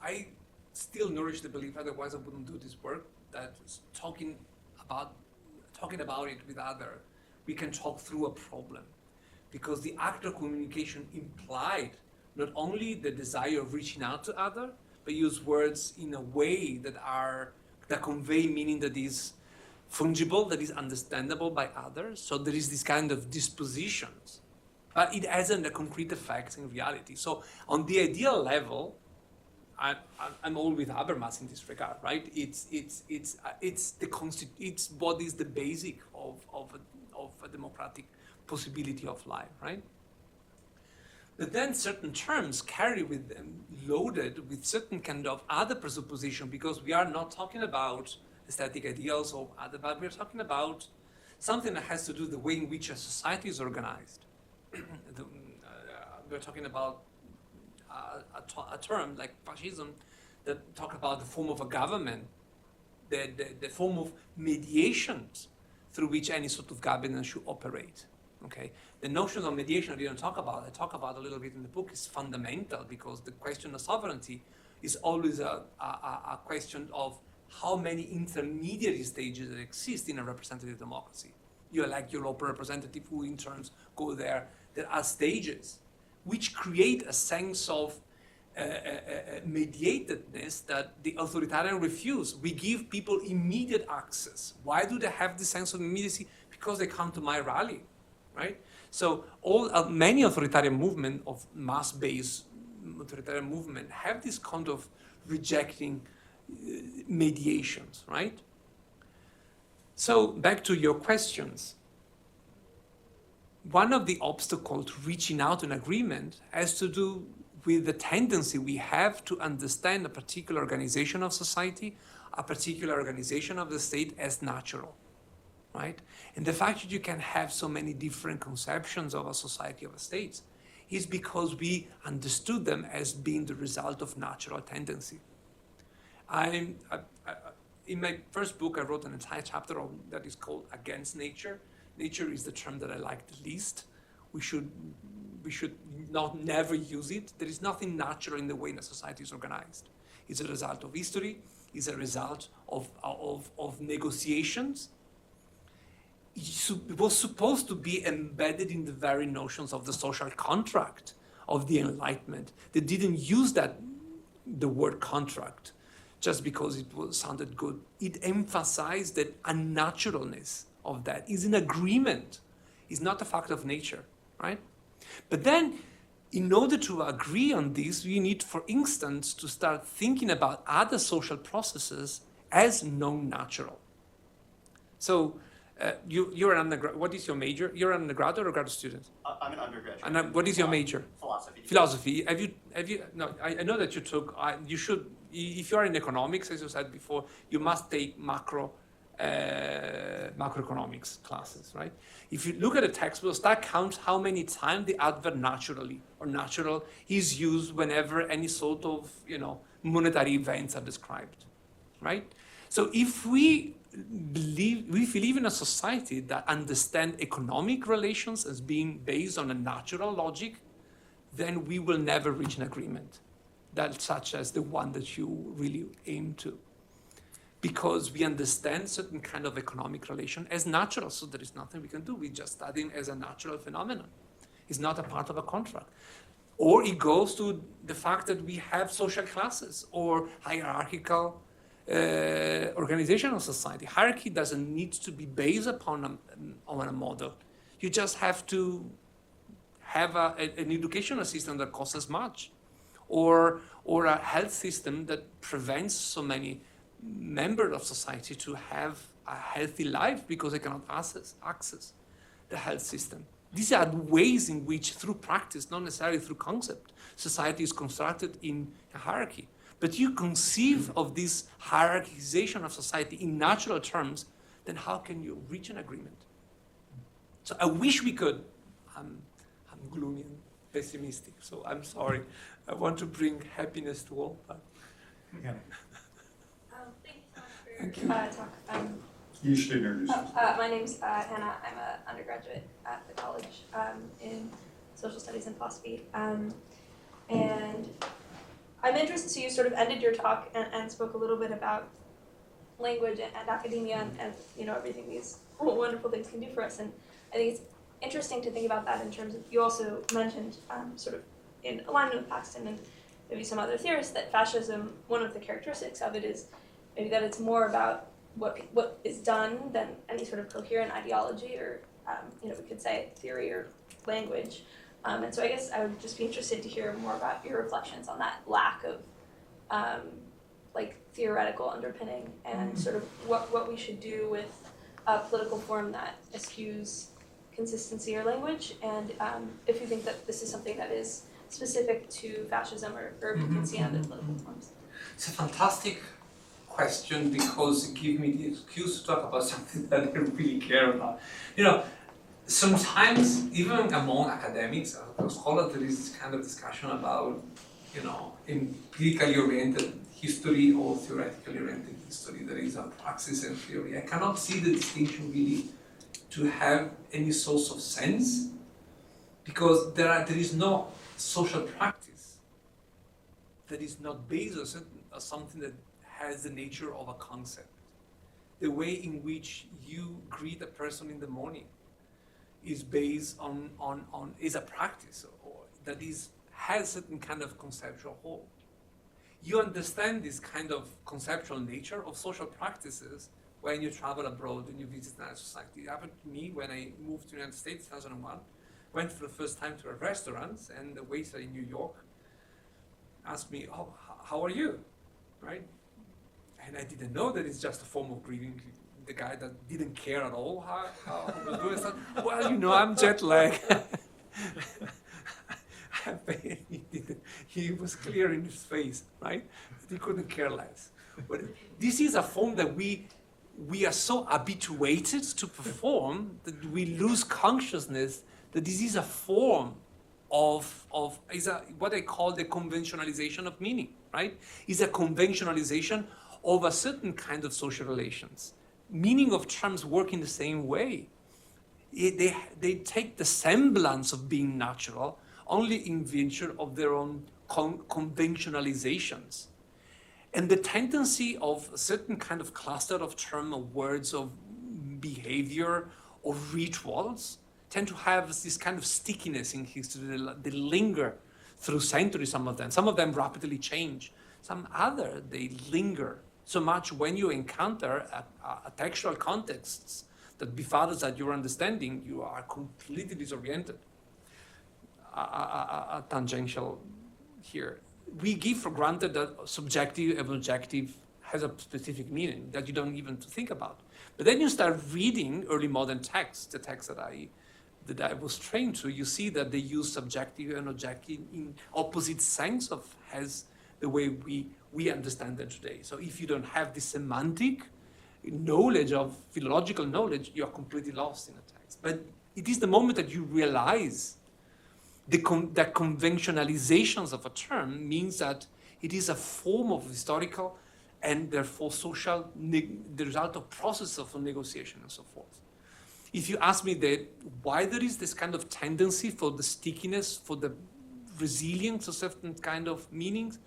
I still nourish the belief, otherwise I wouldn't do this work, that talking about it with others, we can talk through a problem. Because the act of communication implied not only the desire of reaching out to others, but use words in a way that convey meaning that is fungible, that is understandable by others. So there is this kind of dispositions, but it hasn't a concrete effect in reality. So on the ideal level, I'm all with Habermas in this regard, right? It's what is the basic of a democratic possibility of life, right? But then certain terms carry with them, loaded with certain kind of other presupposition, because we are not talking about aesthetic ideals or other, but we're talking about something that has to do with the way in which a society is organized. We're talking about a term like fascism that talk about the form of a government, the form of mediations through which any sort of governance should operate. Okay, the notion of mediation I didn't talk about. I talk about a little bit in the book. Is fundamental, because the question of sovereignty is always a question of how many intermediary stages that exist in a representative democracy. You elect your local representative, who in turn go there. There are stages which create a sense of mediatedness that the authoritarian refuse. We give people immediate access. Why do they have this sense of immediacy? Because they come to my rally, right? So many authoritarian movements of mass-based authoritarian movement have this kind of rejecting mediations, right? So back to your questions. One of the obstacles to reaching out an agreement has to do with the tendency we have to understand a particular organization of society, a particular organization of the state as natural, right? And the fact that you can have so many different conceptions of a society, of a state, is because we understood them as being the result of natural tendency. in my first book, I wrote an entire chapter that is called Against Nature. Nature is the term that I like the least. We should not never use it. There is nothing natural in the way a society is organized. It's a result of history. It's a result of negotiations. It was supposed to be embedded in the very notions of the social contract of the Enlightenment. They didn't use the word contract just because it sounded good. It emphasized that unnaturalness of that is an agreement. It's not a fact of nature, right? But then, in order to agree on this, we need, for instance, to start thinking about other social processes as non-natural. So, you're an undergrad. What is your major? You're an undergraduate or graduate student? I'm an undergraduate. And what is your major? Philosophy. Philosophy. Have you? No, I know that you took. You should. If you are in economics, as you said before, you must take macroeconomics classes, right? If you look at the textbook, start count how many times the adverb naturally or natural is used whenever any sort of monetary events are described, right? So if we live in a society that understands economic relations as being based on a natural logic, then we will never reach an agreement that such as the one that you really aim to. Because we understand certain kind of economic relation as natural, so there is nothing we can do. We just study it as a natural phenomenon. It's not a part of a contract. Or it goes to the fact that we have social classes or hierarchical organization of society. Hierarchy doesn't need to be based upon a model. You just have to have an educational system that costs as much, or a health system that prevents so many members of society to have a healthy life because they cannot access the health system. These are ways in which, through practice, not necessarily through concept, society is constructed in a hierarchy. But you conceive of this hierarchization of society in natural terms, then how can you reach an agreement? So I wish we could. I'm gloomy and pessimistic, so I'm sorry. I want to bring happiness to all. But... Yeah. Thank you so much for your talk. You should introduce yourself. My name's Hannah. I'm an undergraduate at the college in social studies and philosophy. And I'm interested, so you sort of ended your talk and spoke a little bit about language and academia and everything these wonderful things can do for us. And I think it's interesting to think about that in terms of, you also mentioned sort of in alignment with Paxton and maybe some other theorists, that fascism, one of the characteristics of it is maybe that it's more about what is done than any sort of coherent ideology or, we could say theory or language. And so I guess I would just be interested to hear more about your reflections on that lack of theoretical underpinning and sort of what we should do with a political form that eschews consistency or language, and if you think that this is something that is specific to fascism or if you can see other political forms. It's a fantastic question because it gives me the excuse to talk about something that I really care about. Sometimes even among academics, scholars, there is this kind of discussion about, empirically oriented history or theoretically oriented history. There is a praxis and theory. I cannot see the distinction really to have any source of sense because there is no social practice that is not based on something that has the nature of a concept. The way in which you greet a person in the morning is based on is a practice or that has certain kind of conceptual hold. You understand this kind of conceptual nature of social practices when you travel abroad and you visit another society. It happened to me when I moved to the United States in 2001. Went for the first time to a restaurant, and the waiter in New York asked me, "Oh, how are you?" Right? And I didn't know that it's just a form of greeting the guy that didn't care at all how I was doing. I thought, well, I'm jet lagged. He was clear in his face, right? But he couldn't care less. But this is a form that we are so habituated to perform that we lose consciousness that this is a form of what I call the conventionalization of meaning, right? It's a conventionalization of a certain kind of social relations. Meaning of terms work in the same way. They take the semblance of being natural only in virtue of their own conventionalizations. And the tendency of a certain kind of cluster of terms, of words, of behavior, of rituals, tend to have this kind of stickiness in history. They linger through centuries, some of them rapidly change. Some other, they linger so much when you encounter a textual contexts that befuddles at your understanding, you are completely disoriented. A tangential here. We give for granted that subjective and objective has a specific meaning that you don't even think about. But then you start reading early modern texts, the texts that I was trained to, you see that they use subjective and objective in opposite sense of as the way we understand them today. So if you don't have this semantic knowledge of philological knowledge, you are completely lost in a text. But it is the moment that you realize that conventionalizations of a term means that it is a form of historical and therefore social, the result of process of negotiation and so forth. If you ask me why there is this kind of tendency for the stickiness, for the resilience of certain kind of meanings,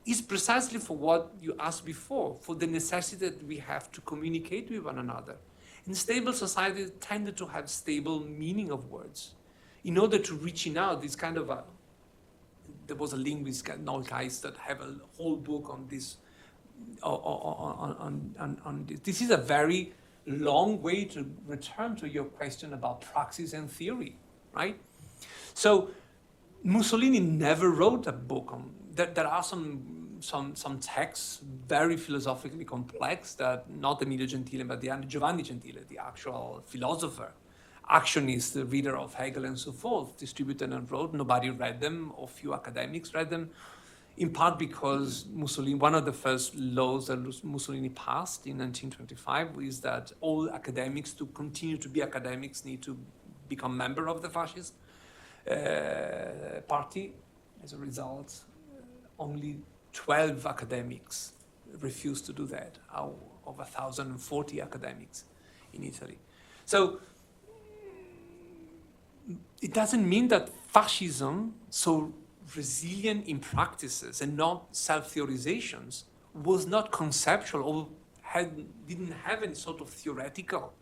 is precisely for what you asked before, for the necessity that we have to communicate with one another. In stable societies tended to have stable meaning of words. In order to reaching out, this kind of there was a linguist, Noel Geis, that have a whole book on this. On this. This is a very long way to return to your question about praxis and theory, right? So Mussolini never wrote a book on. There are some texts very philosophically complex that not Emilio Gentile, but Giovanni Gentile, the actual philosopher, actionist, the reader of Hegel and so forth, distributed and wrote. Nobody read them, or few academics read them, in part because Mussolini, one of the first laws that Mussolini passed in 1925 is that all academics, to continue to be academics, need to become member of the fascist party. As a result, only 12 academics refused to do that, out of 1,040 academics in Italy. So it doesn't mean that fascism, so resilient in practices and not self-theorizations, was not conceptual or didn't have any sort of theoretical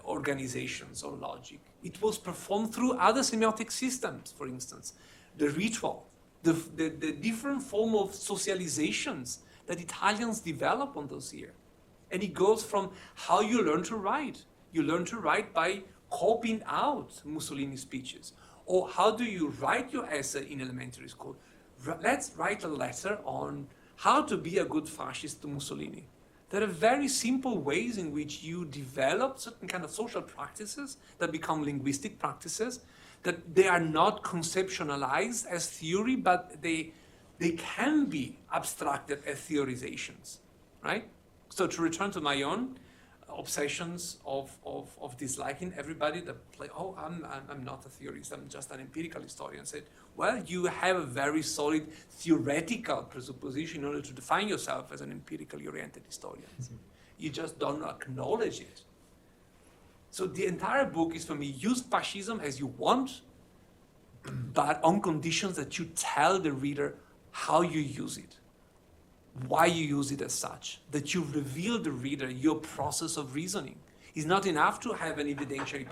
organizations or logic. It was performed through other semiotic systems, for instance, the ritual, the different form of socializations that Italians develop on those years. And it goes from how you learn to write. You learn to write by copying out Mussolini's speeches. Or how do you write your essay in elementary school? Let's write a letter on how to be a good fascist to Mussolini. There are very simple ways in which you develop certain kind of social practices that become linguistic practices, that they are not conceptualized as theory, but they can be abstracted as theorizations, right? So to return to my own obsessions of disliking everybody that play, oh, I'm not a theorist, I'm just an empirical historian, said, well, you have a very solid theoretical presupposition in order to define yourself as an empirically oriented historian. Mm-hmm. You just don't acknowledge it. So the entire book is, for me, use fascism as you want, but on conditions that you tell the reader how you use it, why you use it as such, that you reveal the reader your process of reasoning. It's not enough to have an evidentiary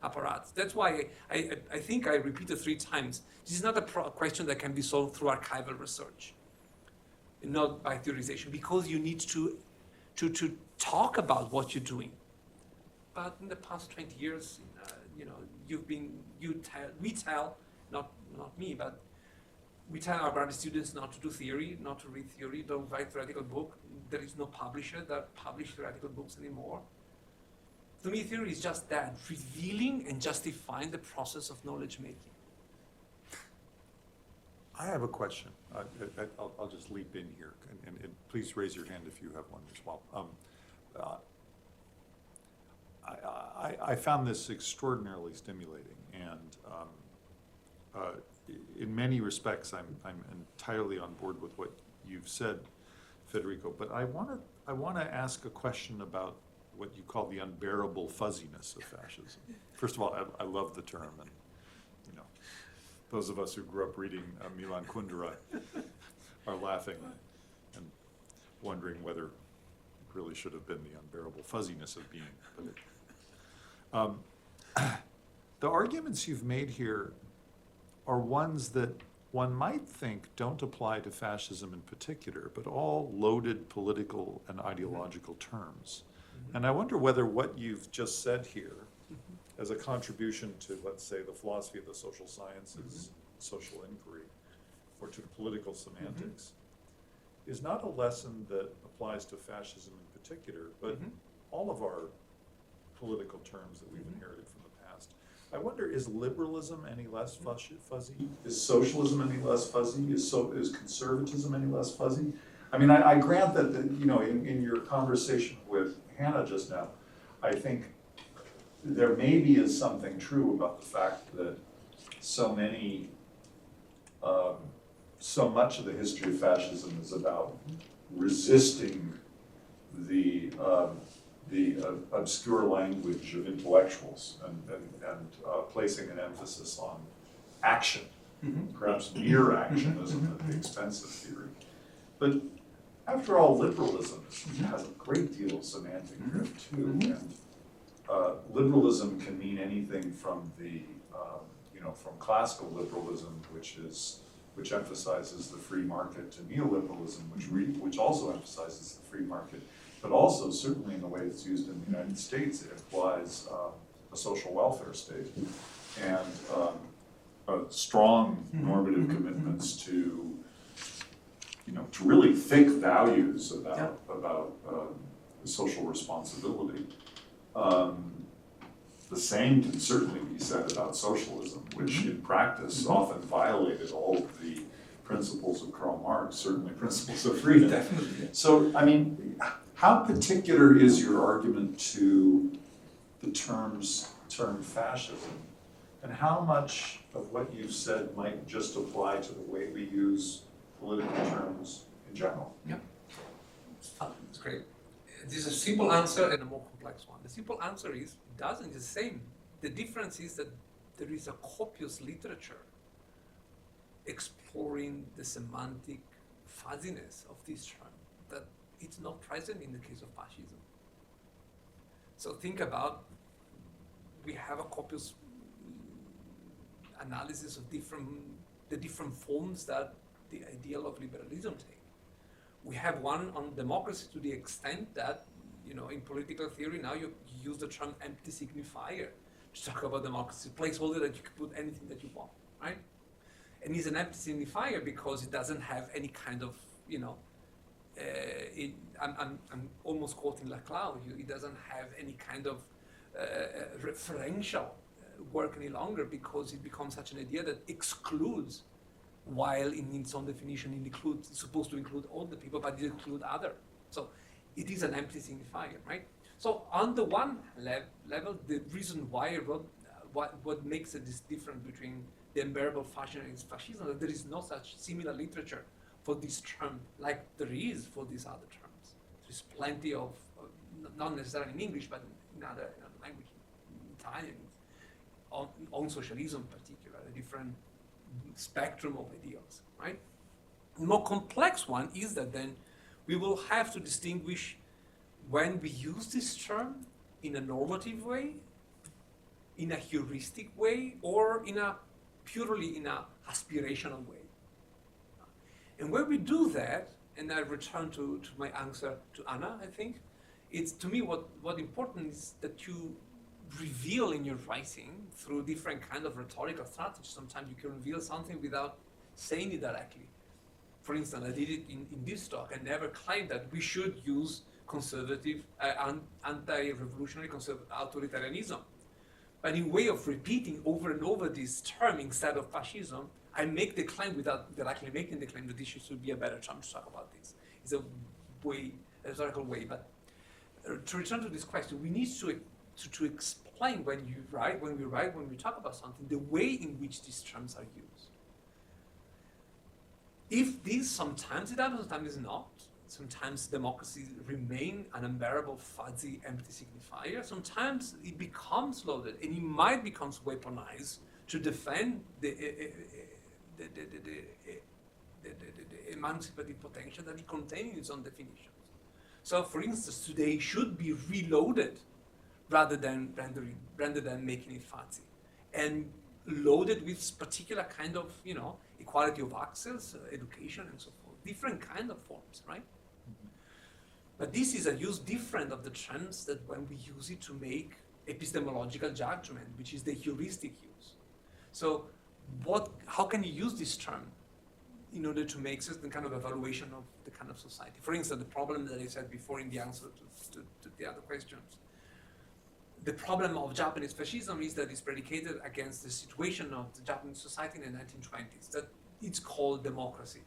apparatus. That's why I think I repeated 3 times. This is not a question that can be solved through archival research, not by theorization, because you need to talk about what you're doing. But in the past 20 years, we tell, not me, but we tell our graduate students not to do theory, not to read theory, don't write theoretical book. There is no publisher that publish theoretical books anymore. To me, theory is just that, revealing and justifying the process of knowledge making. I have a question. I'll just leap in here, and please raise your hand if you have one as well. I found this extraordinarily stimulating, and in many respects, I'm entirely on board with what you've said, Federico, but I want to ask a question about what you call the unbearable fuzziness of fascism. First of all, I love the term, and you know, those of us who grew up reading Milan Kundera are laughing and wondering whether it really should have been the unbearable fuzziness of being. But the arguments you've made here are ones that one might think don't apply to fascism in particular, but all loaded political and ideological terms. And I wonder whether what you've just said here, as a contribution to, let's say, the philosophy of the social sciences, social inquiry, or to political semantics, is not a lesson that applies to fascism in particular, but all of our political terms that we've inherited from the past. I wonder, is liberalism any less fuzzy? Is socialism any less fuzzy? Is conservatism any less fuzzy? I mean, I grant that, you know, in your conversation with Hannah just now, I think there maybe is something true about the fact that so much of the history of fascism is about resisting the obscure language of intellectuals and placing an emphasis on action, perhaps mere action at the expense of theory. But after all, liberalism has a great deal of semantic drift too, and liberalism can mean anything from from classical liberalism, which emphasizes the free market, to neoliberalism, which also emphasizes the free market, but also certainly in the way it's used in the United States, it implies a social welfare state and strong normative commitments to really thick values about social responsibility. The same can certainly be said about socialism, which in practice often violated all of the principles of Karl Marx, certainly principles of freedom. Definitely. So, I mean, how particular is your argument to the term fascism? And how much of what you've said might just apply to the way we use political terms in general? Yeah, it's great. There's a simple answer and a more complex one. The simple answer is, it doesn't, it's the same. The difference is that there is a copious literature exploring the semantic fuzziness of this term that it's not present in the case of fascism. So think about, we have a copious analysis of the different forms that the ideal of liberalism take. We have one on democracy to the extent that, in political theory now you use the term empty signifier to talk about democracy, placeholder that you can put anything that you want, right? And it's an empty signifier because it doesn't have any kind of, I'm almost quoting Laclau, it doesn't have any kind of referential work any longer because it becomes such an idea that excludes, while in its own definition it's supposed to include all the people, but it includes other. So it is an empty signifier, right? So on the one level, the reason why I wrote, what makes it this different between the unbearable fascism and fascism, that there is no such similar literature for this term like there is for these other terms. There's plenty of, not necessarily in English, but in other language, in Italian, on socialism in particular, a different spectrum of ideals, right? The more complex one is that then we will have to distinguish when we use this term in a normative way, in a heuristic way, or purely in a aspirational way. And when we do that, and I return to my answer to Anna, I think, it's to me what important is that you reveal in your writing through different kind of rhetorical strategies. Sometimes you can reveal something without saying it directly. For instance, I did it in this talk. I never claimed that we should use conservative, anti-revolutionary authoritarianism. But in way of repeating over and over this term instead of fascism, I make the claim without directly making the claim that this should be a better term to talk about this. It's a rhetorical way. But to return to this question, we need to explain when we talk about something, the way in which these terms are used. If this sometimes it happens, sometimes it's not. Sometimes democracy remain an unbearable, fuzzy, empty signifier. Sometimes it becomes loaded, and it might become weaponized to defend the emancipative potential that it contains in its own definitions. So, for instance, today should be reloaded rather than making it fuzzy, and loaded with particular kind of, equality of access, education, and so forth. Different kind of forms, right? But this is a use different of the terms that when we use it to make epistemological judgment, which is the heuristic use. So how can you use this term in order to make certain kind of evaluation of the kind of society? For instance, the problem that I said before in the answer to the other questions. The problem of Japanese fascism is that it's predicated against the situation of the Japanese society in the 1920s, that it's called democracy.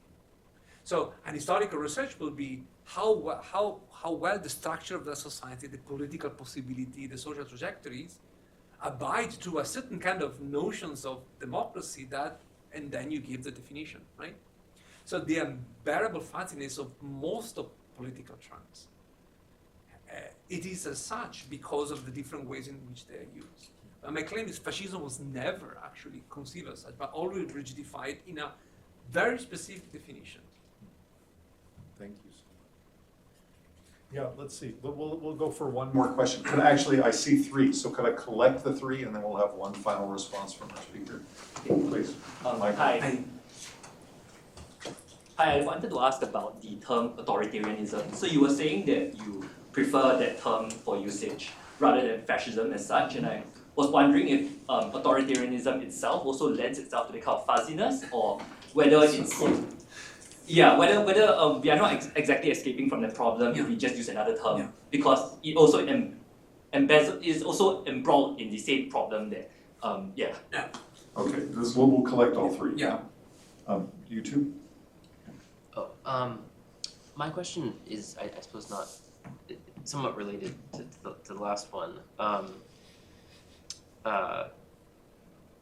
So an historical research will be how well the structure of the society, the political possibility, the social trajectories abide to a certain kind of notions of democracy and then you give the definition, right? So the unbearable fuzziness of most of political terms, it is as such because of the different ways in which they are used. My claim is fascism was never actually conceived as such, but always rigidified in a very specific definition. Thank you. Yeah, let's see. We'll go for one more question. Actually, I see three, so could I collect the three and then we'll have one final response from our speaker? Please. Michael. Hi. Hi, I wanted to ask about the term authoritarianism. So you were saying that you prefer that term for usage rather than fascism as such, and I was wondering if authoritarianism itself also lends itself to the kind of fuzziness, or whether it's whether we are not exactly escaping from the problem if we just use another term, because it also is also embroiled in the same problem that Okay, we'll collect all three. Yeah. You two? My question is, I suppose not, somewhat related to the last one.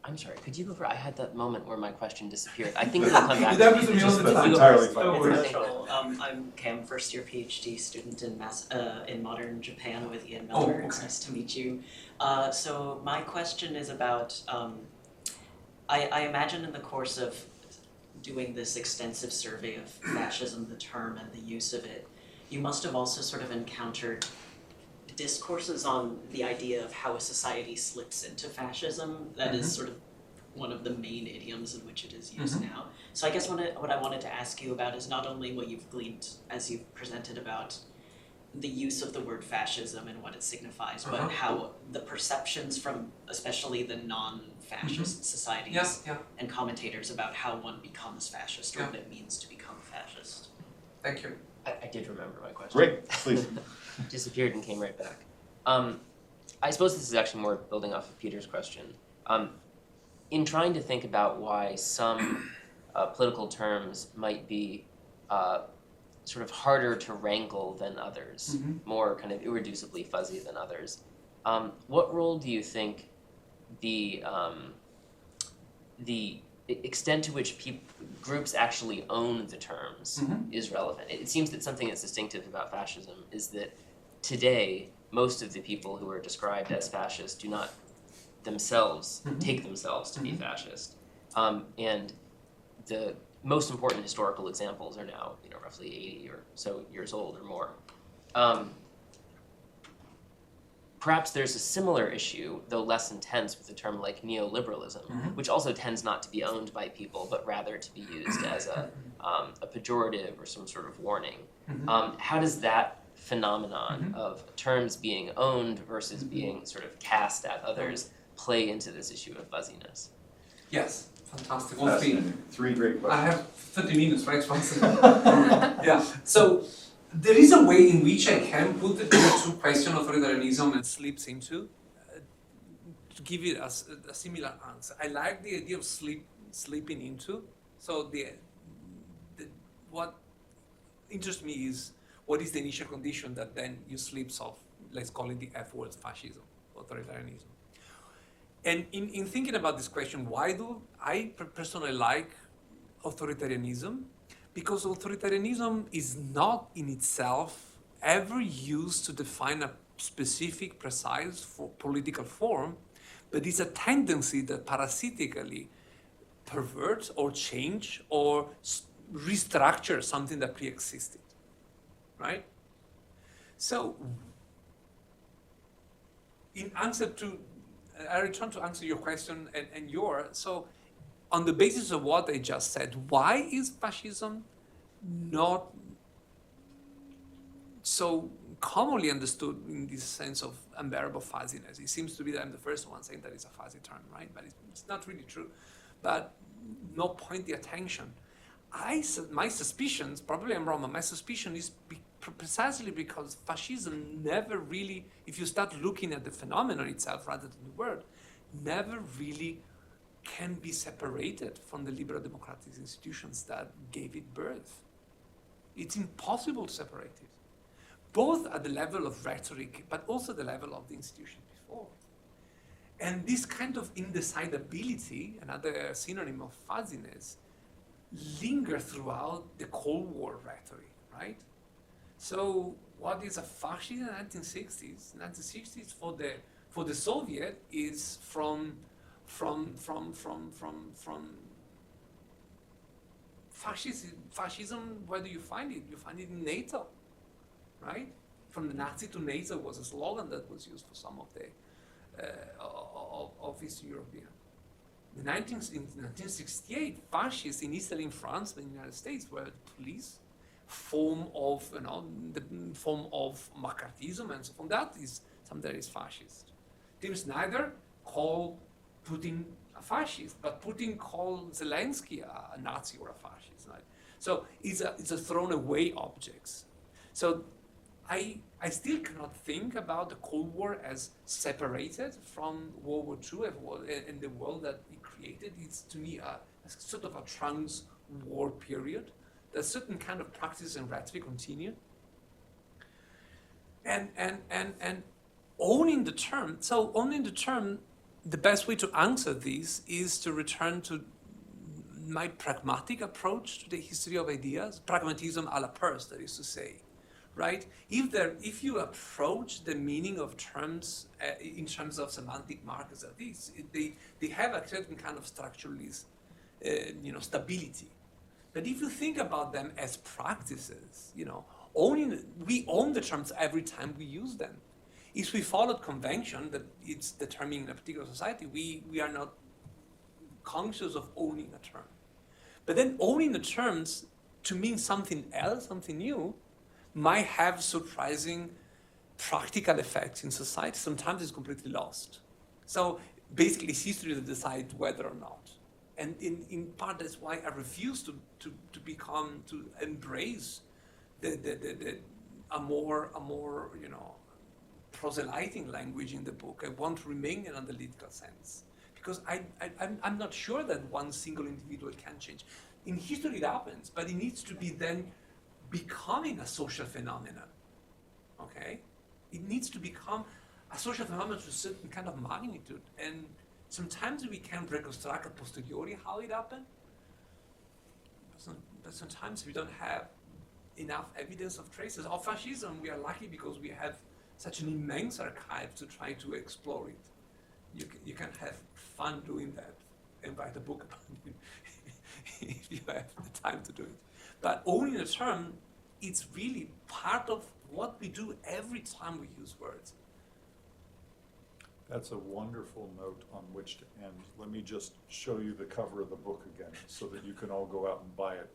I'm sorry, could you go over, I had that moment where my question disappeared. I think it'll come back. That's entirely fine. I'm Cam, first year PhD student in modern Japan with Ian Miller. okay. It's nice to meet you. So my question is about, I imagine in the course of doing this extensive survey of fascism, the term and the use of it, you must have also sort of encountered discourses on the idea of how a society slips into fascism. That is sort of one of the main idioms in which it is used now. So I guess what I wanted to ask you about is not only what you've gleaned as you've presented about the use of the word fascism and what it signifies, but how the perceptions from especially the non-fascist societies and commentators about how one becomes fascist or what it means to become fascist. Thank you. I did remember my question. Great, please. Disappeared and came right back. I suppose this is actually more building off of Peter's question. In trying to think about why some political terms might be sort of harder to wrangle than others, more kind of irreducibly fuzzy than others, what role do you think the extent to which groups actually own the terms is relevant? It seems that something that's distinctive about fascism is that today, most of the people who are described as fascist do not themselves take themselves to be fascist. And the most important historical examples are now, roughly 80 or so years old or more. Perhaps there's a similar issue, though less intense, with a term like neoliberalism, which also tends not to be owned by people, but rather to be used as a pejorative or some sort of warning. How does that phenomenon of terms being owned versus being sort of cast at others play into this issue of fuzziness? Yes, fantastic. Three great questions. I have 30 minutes, right? So there is a way in which I can put the two questions of authoritarianism and slips into to give it a similar answer. I like the idea of slipping into. So what interests me is what is the initial condition that then you slips off, let's call it the F word, fascism, authoritarianism. And in thinking about this question, why do I personally like authoritarianism? Because authoritarianism is not in itself ever used to define a specific, precise political form, but it's a tendency that parasitically perverts or change or restructure something that pre-existed, right? So, in answer to, I return to answer your question and your, so on the basis of what I just said, why is fascism not so commonly understood in this sense of unbearable fuzziness? It seems to be that I'm the first one saying that it's a fuzzy term, right? But it's not really true. But no point the attention. My suspicions, probably I'm wrong, but my suspicion is precisely because fascism never really, if you start looking at the phenomenon itself rather than the word, never really can be separated from the liberal democratic institutions that gave it birth. It's impossible to separate it, both at the level of rhetoric, but also the level of the institution before. And this kind of indecidability, another synonym of fuzziness, linger throughout the Cold War rhetoric, right? So what is a fascist in the 1960s? 1960s for the Soviet is from fascism. Where do you find it? You find it in NATO, right? From the Nazi to NATO was a slogan that was used for some of the of Eastern European. In 1968, fascists in Italy, in France, and in the United States were police, form of the form of McCarthyism, and so on. That is something that is fascist. Tim Snyder called Putin a fascist, but Putin called Zelensky a Nazi or a fascist, right? So it's a thrown away objects. So I still cannot think about the Cold War as separated from World War II and the world that it created. It's to me a sort of a trans-war period. There's certain kind of practice and rhetoric continue. And owning the term, the best way to answer this is to return to my pragmatic approach to the history of ideas, pragmatism à la Peirce, that is to say, right? If you approach the meaning of terms in terms of semantic markers of these, they have a certain kind of structuralist, stability. But if you think about them as practices, we own the terms every time we use them. If we followed convention that it's determining a particular society, we are not conscious of owning a term. But then owning the terms to mean something else, something new, might have surprising practical effects in society. Sometimes it's completely lost. So basically it's history that decides whether or not. And in part that's why I refuse to embrace a more proselyting language in the book. I want to remain in an analytical sense. Because I'm not sure that one single individual can change. In history it happens, but it needs to be then becoming a social phenomenon, okay? It needs to become a social phenomenon to a certain kind of magnitude. And sometimes we can reconstruct a posteriori how it happened, but sometimes we don't have enough evidence of traces. Of fascism, we are lucky because we have such an immense archive to try to explore it. You can have fun doing that and write a book about it if you have the time to do it. But owning a term, it's really part of what we do every time we use words. That's a wonderful note on which to end. Let me just show you the cover of the book again so that you can all go out and buy it.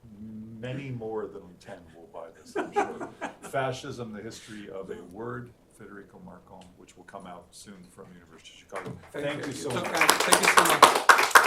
Many more than 10 will buy this, I'm sure. Fascism, the History of a Word, Federico Marcon, which will come out soon from the University of Chicago. Thank you so much. Thank you so much.